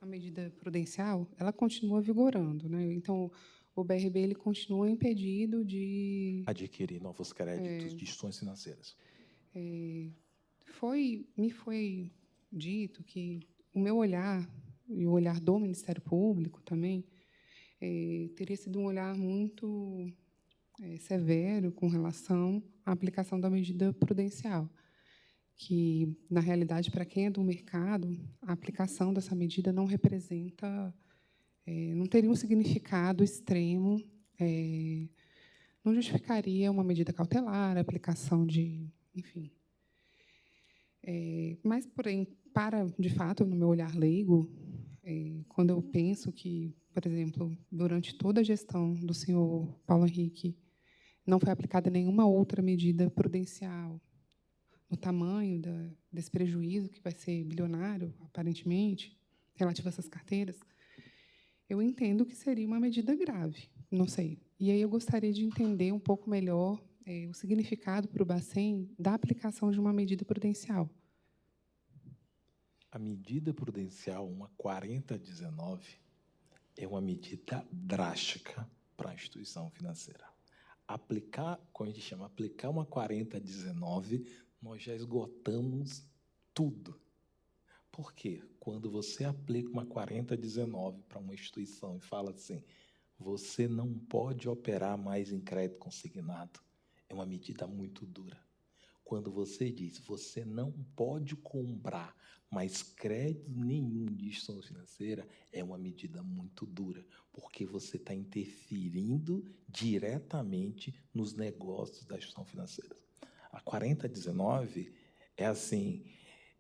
à medida prudencial, ela continua vigorando, né? Então, o BRB ele continua impedido de adquirir novos créditos de instituições financeiras. Me foi dito que o meu olhar, e o olhar do Ministério Público também, teria sido um olhar muito severo com relação à aplicação da medida prudencial, que, na realidade, para quem é do mercado, a aplicação dessa medida não representa, não teria um significado extremo, não justificaria uma medida cautelar, a aplicação de, enfim. Mas, porém, de fato, no meu olhar leigo, quando eu penso que, por exemplo, durante toda a gestão do senhor Paulo Henrique, não foi aplicada nenhuma outra medida prudencial no tamanho desse prejuízo, que vai ser bilionário, aparentemente, relativo a essas carteiras, eu entendo que seria uma medida grave, não sei. E aí eu gostaria de entender um pouco melhor o significado para o Bacen da aplicação de uma medida prudencial. A medida prudencial, uma 4019, é uma medida drástica para a instituição financeira. Como a gente chama, aplicar uma 4019, nós já esgotamos tudo. Por quê? Quando você aplica uma 4019 para uma instituição e fala assim, você não pode operar mais em crédito consignado, é uma medida muito dura. Quando você diz, você não pode comprar mais crédito nenhum de instituição financeira, é uma medida muito dura, porque você está interferindo diretamente nos negócios da instituição financeira. A 4019 é assim,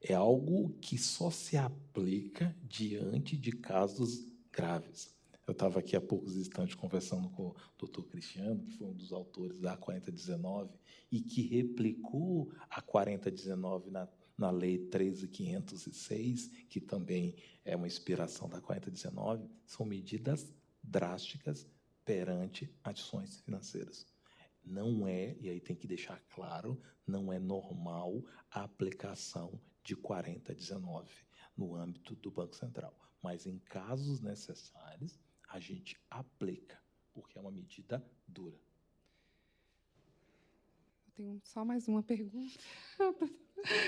é algo que só se aplica diante de casos graves. Eu estava aqui há poucos instantes conversando com o doutor Cristiano, que foi um dos autores da 4019, e que replicou a 4019 na Lei 13.506, que também é uma inspiração da 4019, são medidas drásticas perante ações financeiras. Não é, e aí tem que deixar claro, não é normal a aplicação de 4019 no âmbito do Banco Central. Mas, em casos necessários, a gente aplica, porque é uma medida dura. Eu tenho só mais uma pergunta.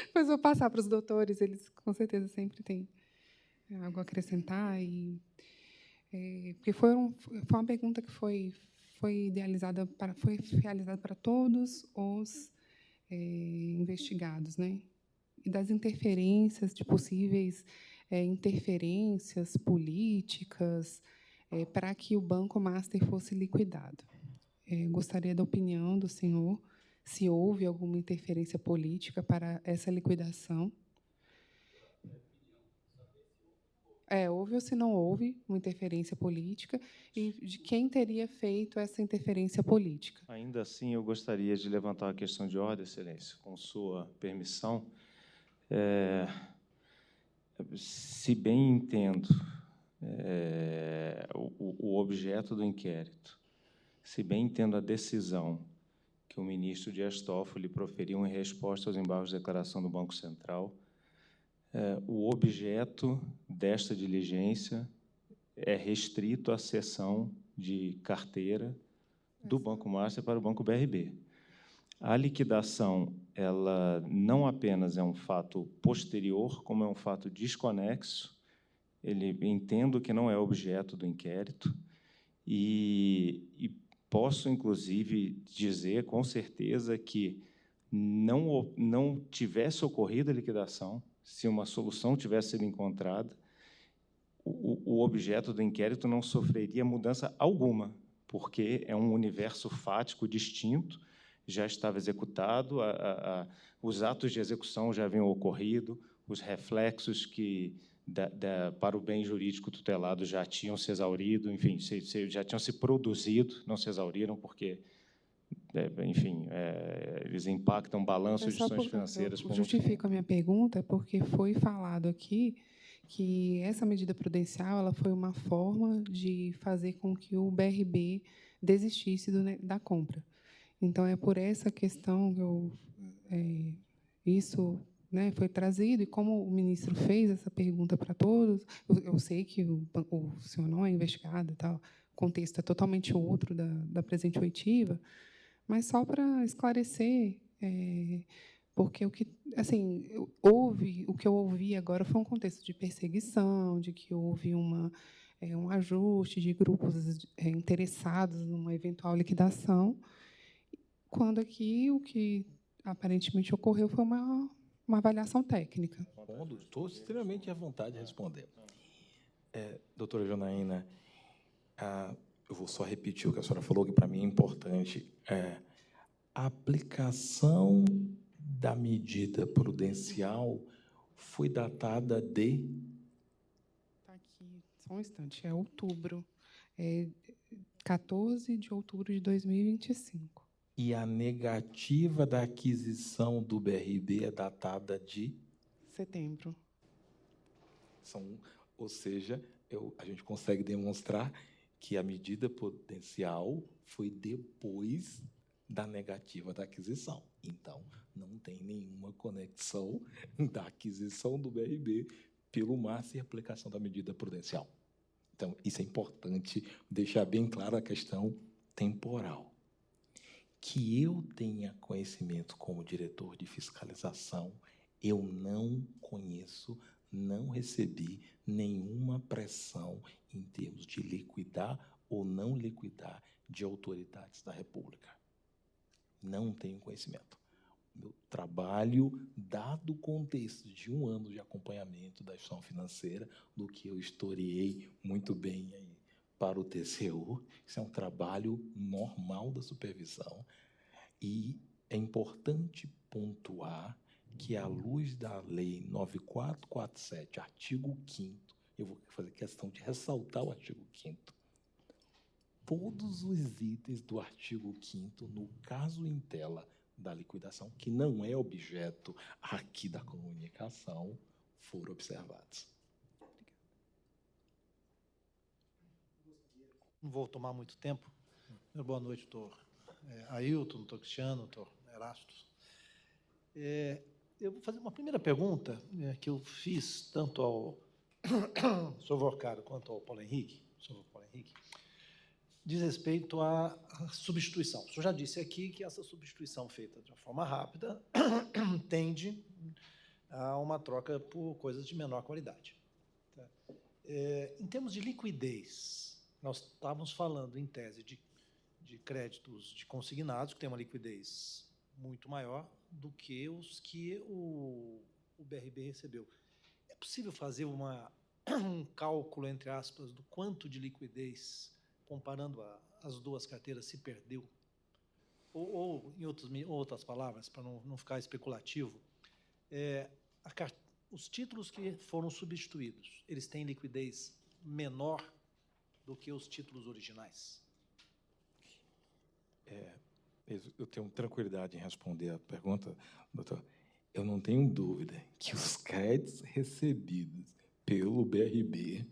Depois vou passar para os doutores, eles com certeza sempre têm algo a acrescentar. Porque foi uma pergunta que foi realizada para todos os investigados, né? E das interferências, de possíveis interferências políticas para que o Banco Master fosse liquidado. Gostaria da opinião do senhor, se houve alguma interferência política para essa liquidação. Houve ou se não houve uma interferência política e de quem teria feito essa interferência política. Ainda assim, eu gostaria de levantar uma questão de ordem, Excelência, com sua permissão. Se bem entendo o objeto do inquérito, se bem entendo a decisão que o ministro Dias Toffoli proferiu em resposta aos embargos de declaração do Banco Central, o objeto desta diligência é restrito à cessão de carteira do Banco Master para o Banco BRB. A liquidação, ela não apenas é um fato posterior, como é um fato desconexo. Entendo que não é objeto do inquérito e posso, inclusive, dizer com certeza que não tivesse ocorrido a liquidação, se uma solução tivesse sido encontrada, o objeto do inquérito não sofreria mudança alguma, porque é um universo fático distinto, já estava executado, os atos de execução já haviam ocorrido, os reflexos para o bem jurídico tutelado já tinham se exaurido, enfim, já tinham se produzido, não se exauriram, porque, enfim, eles impactam balanços de instituições financeiras. Eu justifico a minha pergunta porque foi falado aqui que essa medida prudencial ela foi uma forma de fazer com que o BRB desistisse da compra. Então, é por essa questão que isso foi trazido, e como o ministro fez essa pergunta para todos, eu sei que o senhor não é investigado, tal, o contexto é totalmente outro da presente oitiva, mas só para esclarecer, porque o que eu ouvi agora foi um contexto de perseguição, de que houve um ajuste de grupos interessados numa eventual liquidação, quando aqui o que aparentemente ocorreu foi uma avaliação técnica. Estou extremamente à vontade de responder. Doutora Janaína, eu vou só repetir o que a senhora falou, que para mim é importante. A aplicação da medida prudencial foi datada de... Está aqui, só um instante, é outubro, 14 de outubro de 2025. E a negativa da aquisição do BRB é datada de... setembro. Ou seja, a gente consegue demonstrar que a medida prudencial foi depois da negativa da aquisição. Então, não tem nenhuma conexão da aquisição do BRB pelo Master e aplicação da medida prudencial. Então, isso é importante deixar bem clara a questão temporal. Que eu tenha conhecimento como diretor de fiscalização, eu não conheço, não recebi nenhuma pressão em termos de liquidar ou não liquidar de autoridades da República. Não tenho conhecimento. Meu trabalho, dado o contexto de 1 ano de acompanhamento da gestão financeira, do que eu historiei muito bem aí para o TCU, isso é um trabalho normal da supervisão, e é importante pontuar que, à luz da Lei 9447, artigo 5º, eu vou fazer questão de ressaltar o artigo 5º, todos os itens do artigo 5º, no caso em tela da liquidação, que não é objeto aqui da comunicação, foram observados. Não vou tomar muito tempo. Boa noite, doutor Ailton, doutor Cristiano, doutor Erastos. Eu vou fazer uma primeira pergunta que eu fiz tanto ao senhor Vorcaro quanto ao Paulo Henrique, diz respeito à substituição. O senhor já disse aqui que essa substituição feita de uma forma rápida tende a uma troca por coisas de menor qualidade. Tá? Em termos de liquidez, nós estávamos falando, em tese, de créditos de consignados, que tem uma liquidez muito maior do que os que o BRB recebeu. É possível fazer um cálculo, entre aspas, do quanto de liquidez, comparando as duas carteiras, se perdeu? Ou em outras palavras, para não ficar especulativo, os títulos que foram substituídos, eles têm liquidez menor do que os títulos originais? Eu tenho tranquilidade em responder a pergunta, doutor. Eu não tenho dúvida que os créditos recebidos pelo BRB,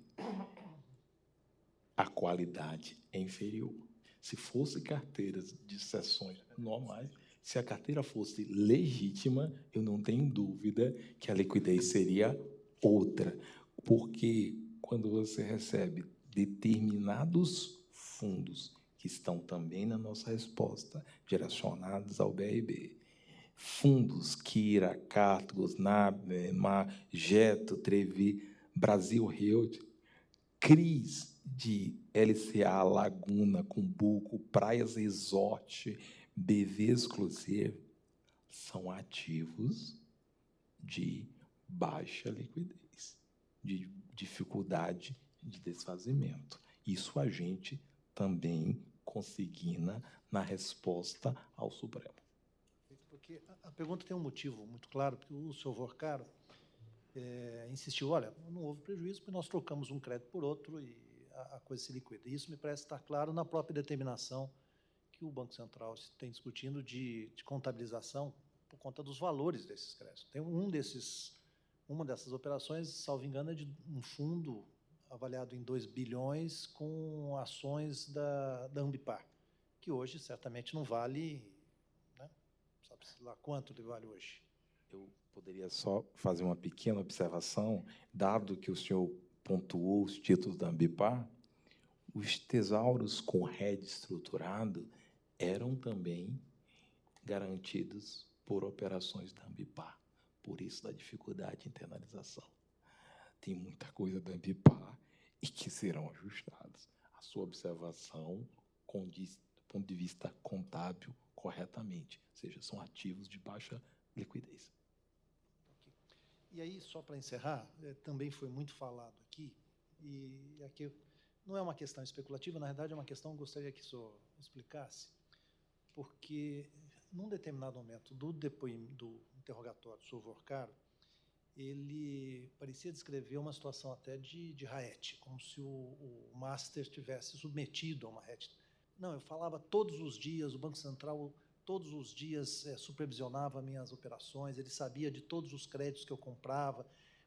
a qualidade é inferior. Se fosse carteiras de cessões normais, se a carteira fosse legítima, eu não tenho dúvida que a liquidez seria outra. Porque quando você recebe determinados fundos, que estão também na nossa resposta, direcionados ao BRB, fundos Kira, Cartgos, NAB, Geto, Trevi, Brasil Health, CRIs de LCA, Laguna, Cumbuco, Praias Resort, BV Exclusive, são ativos de baixa liquidez, de dificuldade de desfazimento. Isso a gente também consigna na resposta ao Supremo. Porque a pergunta tem um motivo muito claro, porque o senhor Vorcaro insistiu, olha, não houve prejuízo, porque nós trocamos um crédito por outro e a coisa se liquida. E isso me parece estar claro na própria determinação que o Banco Central tem discutindo de contabilização por conta dos valores desses créditos. Tem uma dessas operações, salvo engano, é de um fundo avaliado em 2 bilhões com ações da Ambipar, que hoje certamente não vale, né? Sabe-se lá quanto ele vale hoje. Eu poderia só fazer uma pequena observação, dado que o senhor pontuou os títulos da Ambipar, os tesauros com RED estruturado eram também garantidos por operações da Ambipar, por isso da dificuldade de internalização. Tem muita coisa da Ambipar e que serão ajustados. A sua observação condiz, do ponto de vista contábil, corretamente, ou seja, são ativos de baixa liquidez. E aí, só para encerrar, também foi muito falado aqui, e aqui não é uma questão especulativa, na verdade é uma questão que eu gostaria que o senhor explicasse, porque, num determinado momento do interrogatório do senhor Vorcaro, ele parecia descrever uma situação até de RAET, como se o master tivesse submetido a uma RAET. Não, eu falava todos os dias, o Banco Central todos os dias supervisionava minhas operações, ele sabia de todos os créditos que eu comprava.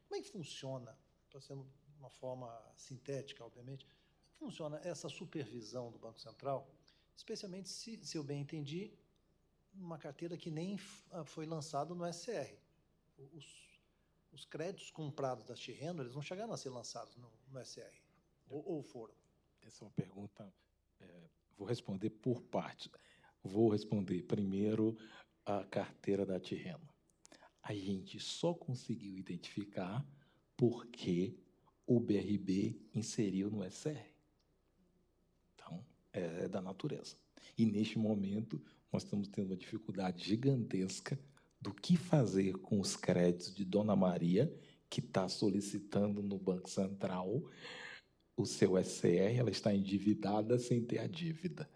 Como é que funciona, está sendo de uma forma sintética, obviamente, como é que funciona essa supervisão do Banco Central, especialmente, se eu bem entendi, uma carteira que nem foi lançada no SCR. Os créditos comprados da Tirreno, eles não chegaram a ser lançados no SCR, ou foram? Essa é uma pergunta, vou responder por partes. Vou responder primeiro a carteira da Tirreno. A gente só conseguiu identificar porque o BRB inseriu no SCR. Então, é da natureza. E, neste momento, nós estamos tendo uma dificuldade gigantesca do que fazer com os créditos de Dona Maria, que está solicitando no Banco Central o seu SCR, ela está endividada sem ter a dívida.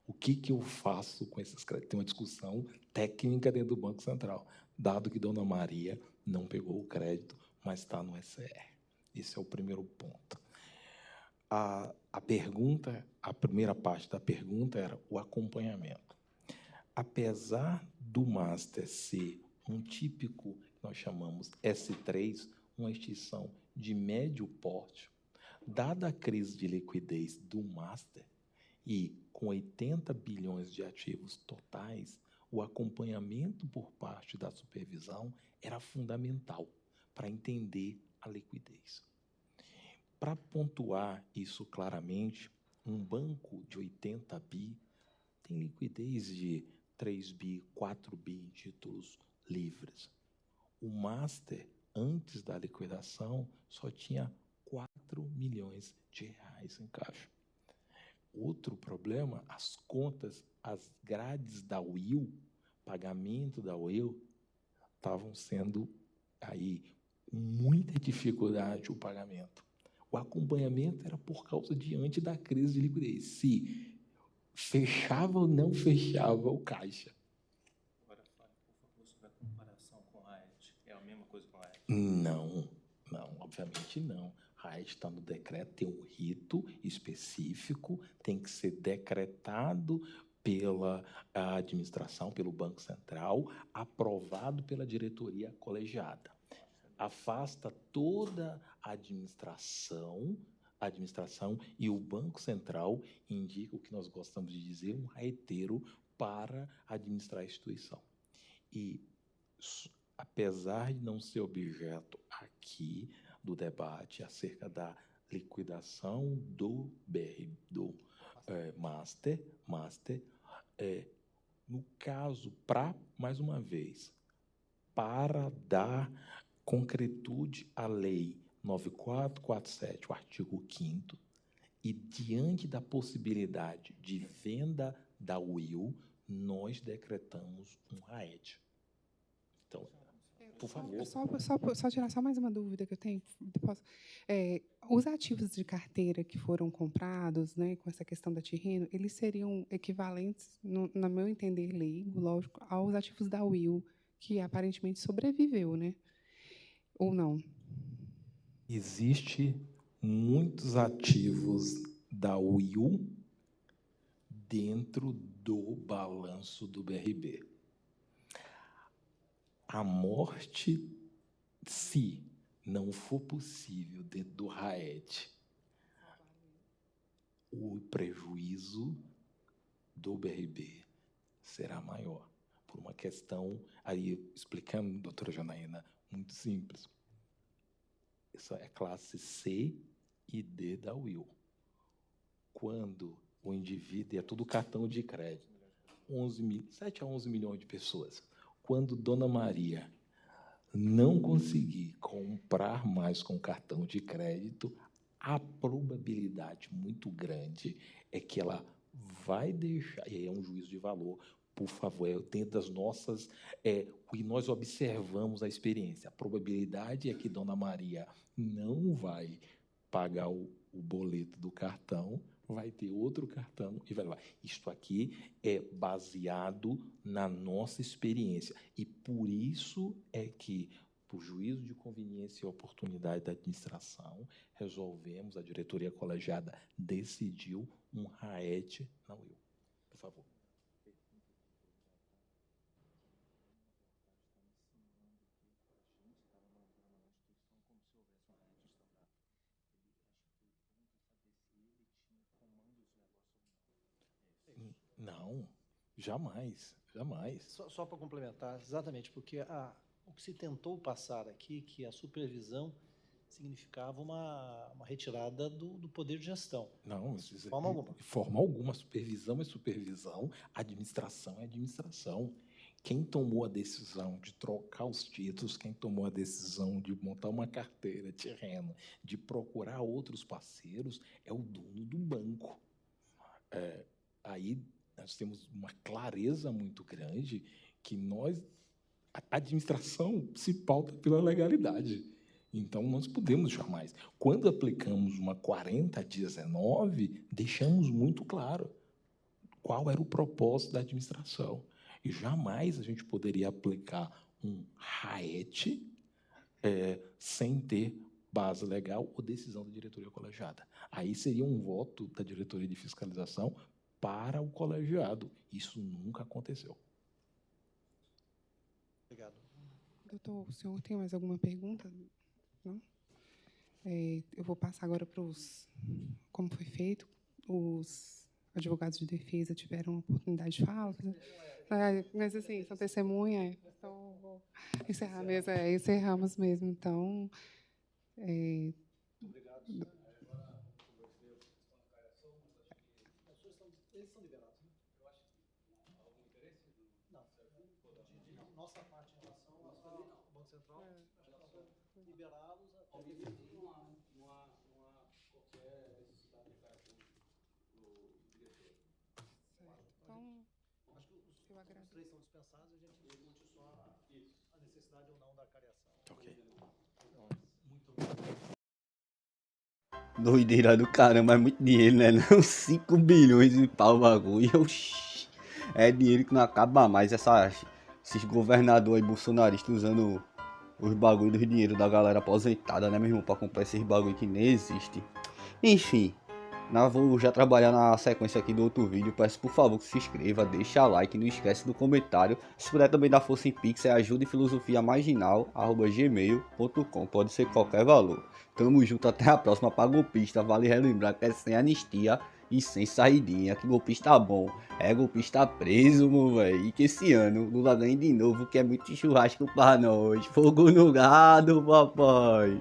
O que eu faço com esses créditos? Tem uma discussão técnica dentro do Banco Central, dado que Dona Maria não pegou o crédito, mas está no SCR. Esse é o primeiro ponto. A A primeira parte da pergunta era o acompanhamento. Apesar do Master ser um típico, que nós chamamos S3, uma instituição de médio porte, dada a crise de liquidez do Master, e com 80 bilhões de ativos totais, o acompanhamento por parte da supervisão era fundamental para entender a liquidez. Para pontuar isso claramente, um banco de 80 bi tem liquidez de 3 bi, 4 bi em títulos livres. O Master, antes da liquidação, só tinha 4 milhões de reais em caixa. Outro problema, as contas, as grades da UIL, pagamento da UIL, estavam sendo aí muita dificuldade o pagamento. O acompanhamento era por causa diante da crise de liquidez. Se fechava ou não fechava o caixa. Agora fale, por favor, sobre a comparação com a RAET. É a mesma coisa com a RAET? Não, obviamente não. A RAET está no decreto, tem um rito específico, tem que ser decretado pela administração, pelo Banco Central, aprovado pela diretoria colegiada. Afasta toda a administração e o Banco Central indica o que nós gostamos de dizer, um raeteiro para administrar a instituição. E, apesar de não ser objeto aqui do debate acerca da liquidação do Master, no caso, mais uma vez, para dar concretude à Lei 9447, o artigo 5º, e diante da possibilidade de venda da UIL, nós decretamos um RAET. Então, por favor. Só tirar só mais uma dúvida que eu tenho. Os ativos de carteira que foram comprados, né, com essa questão da Tirreno, eles seriam equivalentes, no meu entender leigo, lógico, aos ativos da UIL, que aparentemente sobreviveu, né? Ou não? Existe muitos ativos da UIL dentro do balanço do BRB. A morte, se não for possível dentro do RAET, o prejuízo do BRB será maior. Por uma questão, aí explicando, doutora Janaína, muito simples. Isso é classe C e D da UIL. Quando o indivíduo, é tudo cartão de crédito, 7 a 11 milhões de pessoas. Quando Dona Maria não conseguir comprar mais com cartão de crédito, a probabilidade muito grande é que ela vai deixar, e aí é um juízo de valor, por favor, dentro das nossas, e nós observamos a experiência. A probabilidade é que Dona Maria não vai pagar o boleto do cartão, vai ter outro cartão e vai levar. Isto aqui é baseado na nossa experiência. E por isso é que, por juízo de conveniência e oportunidade da administração, resolvemos, a diretoria colegiada decidiu um RAET na UIL. Por favor. Não, jamais. Só para complementar, exatamente, porque o que se tentou passar aqui, que a supervisão significava uma retirada do poder de gestão. Não, de forma alguma. De forma alguma. Supervisão é supervisão, administração é administração. Quem tomou a decisão de trocar os títulos, quem tomou a decisão de montar uma carteira de terreno, de procurar outros parceiros, é o dono do banco. Aí nós temos uma clareza muito grande que a administração se pauta pela legalidade. Então, nós podemos jamais. Quando aplicamos uma 4019, deixamos muito claro qual era o propósito da administração. E jamais a gente poderia aplicar um RAET sem ter base legal ou decisão da diretoria colegiada. Aí seria um voto da diretoria de fiscalização para o colegiado. Isso nunca aconteceu. Obrigado. Doutor, o senhor tem mais alguma pergunta? Não? Eu vou passar agora para como foi feito. Os advogados de defesa tiveram a oportunidade de fala. Mas, assim, são testemunha. Então, vou encerrar mesmo. Encerramos mesmo. Então, Obrigado. Eles são liberados, né? Eu acho que algum interesse? Não. Nossa parte em relação ao Banco Central, liberá-los até qualquer necessidade de declaração do diretor. então, Acho que os eu agradeço. três são dispensados e a gente discute só a necessidade ou não da cariação. Ok. Muito obrigado. Doideira do caramba, é muito dinheiro, né? Não, 5 bilhões de pau o bagulho. Oxi. É dinheiro que não acaba mais. Esses governadores aí bolsonaristas usando os bagulho dos dinheiro da galera aposentada, né, meu irmão? Pra comprar esses bagulho que nem existe. Enfim, vou já trabalhar na sequência aqui do outro vídeo. Peço por favor que se inscreva, deixa like, não esquece do comentário. Se puder também dar força em Pix, é ajudafilosofiamarginal@gmail.com. Pode ser qualquer valor. Tamo junto, até a próxima. Pra golpista, vale relembrar que é sem anistia e sem saidinha. Que golpista bom, é golpista preso, meu velho. E que esse ano Lula ganhe de novo, que é muito churrasco pra nós. Fogo no gado, papai.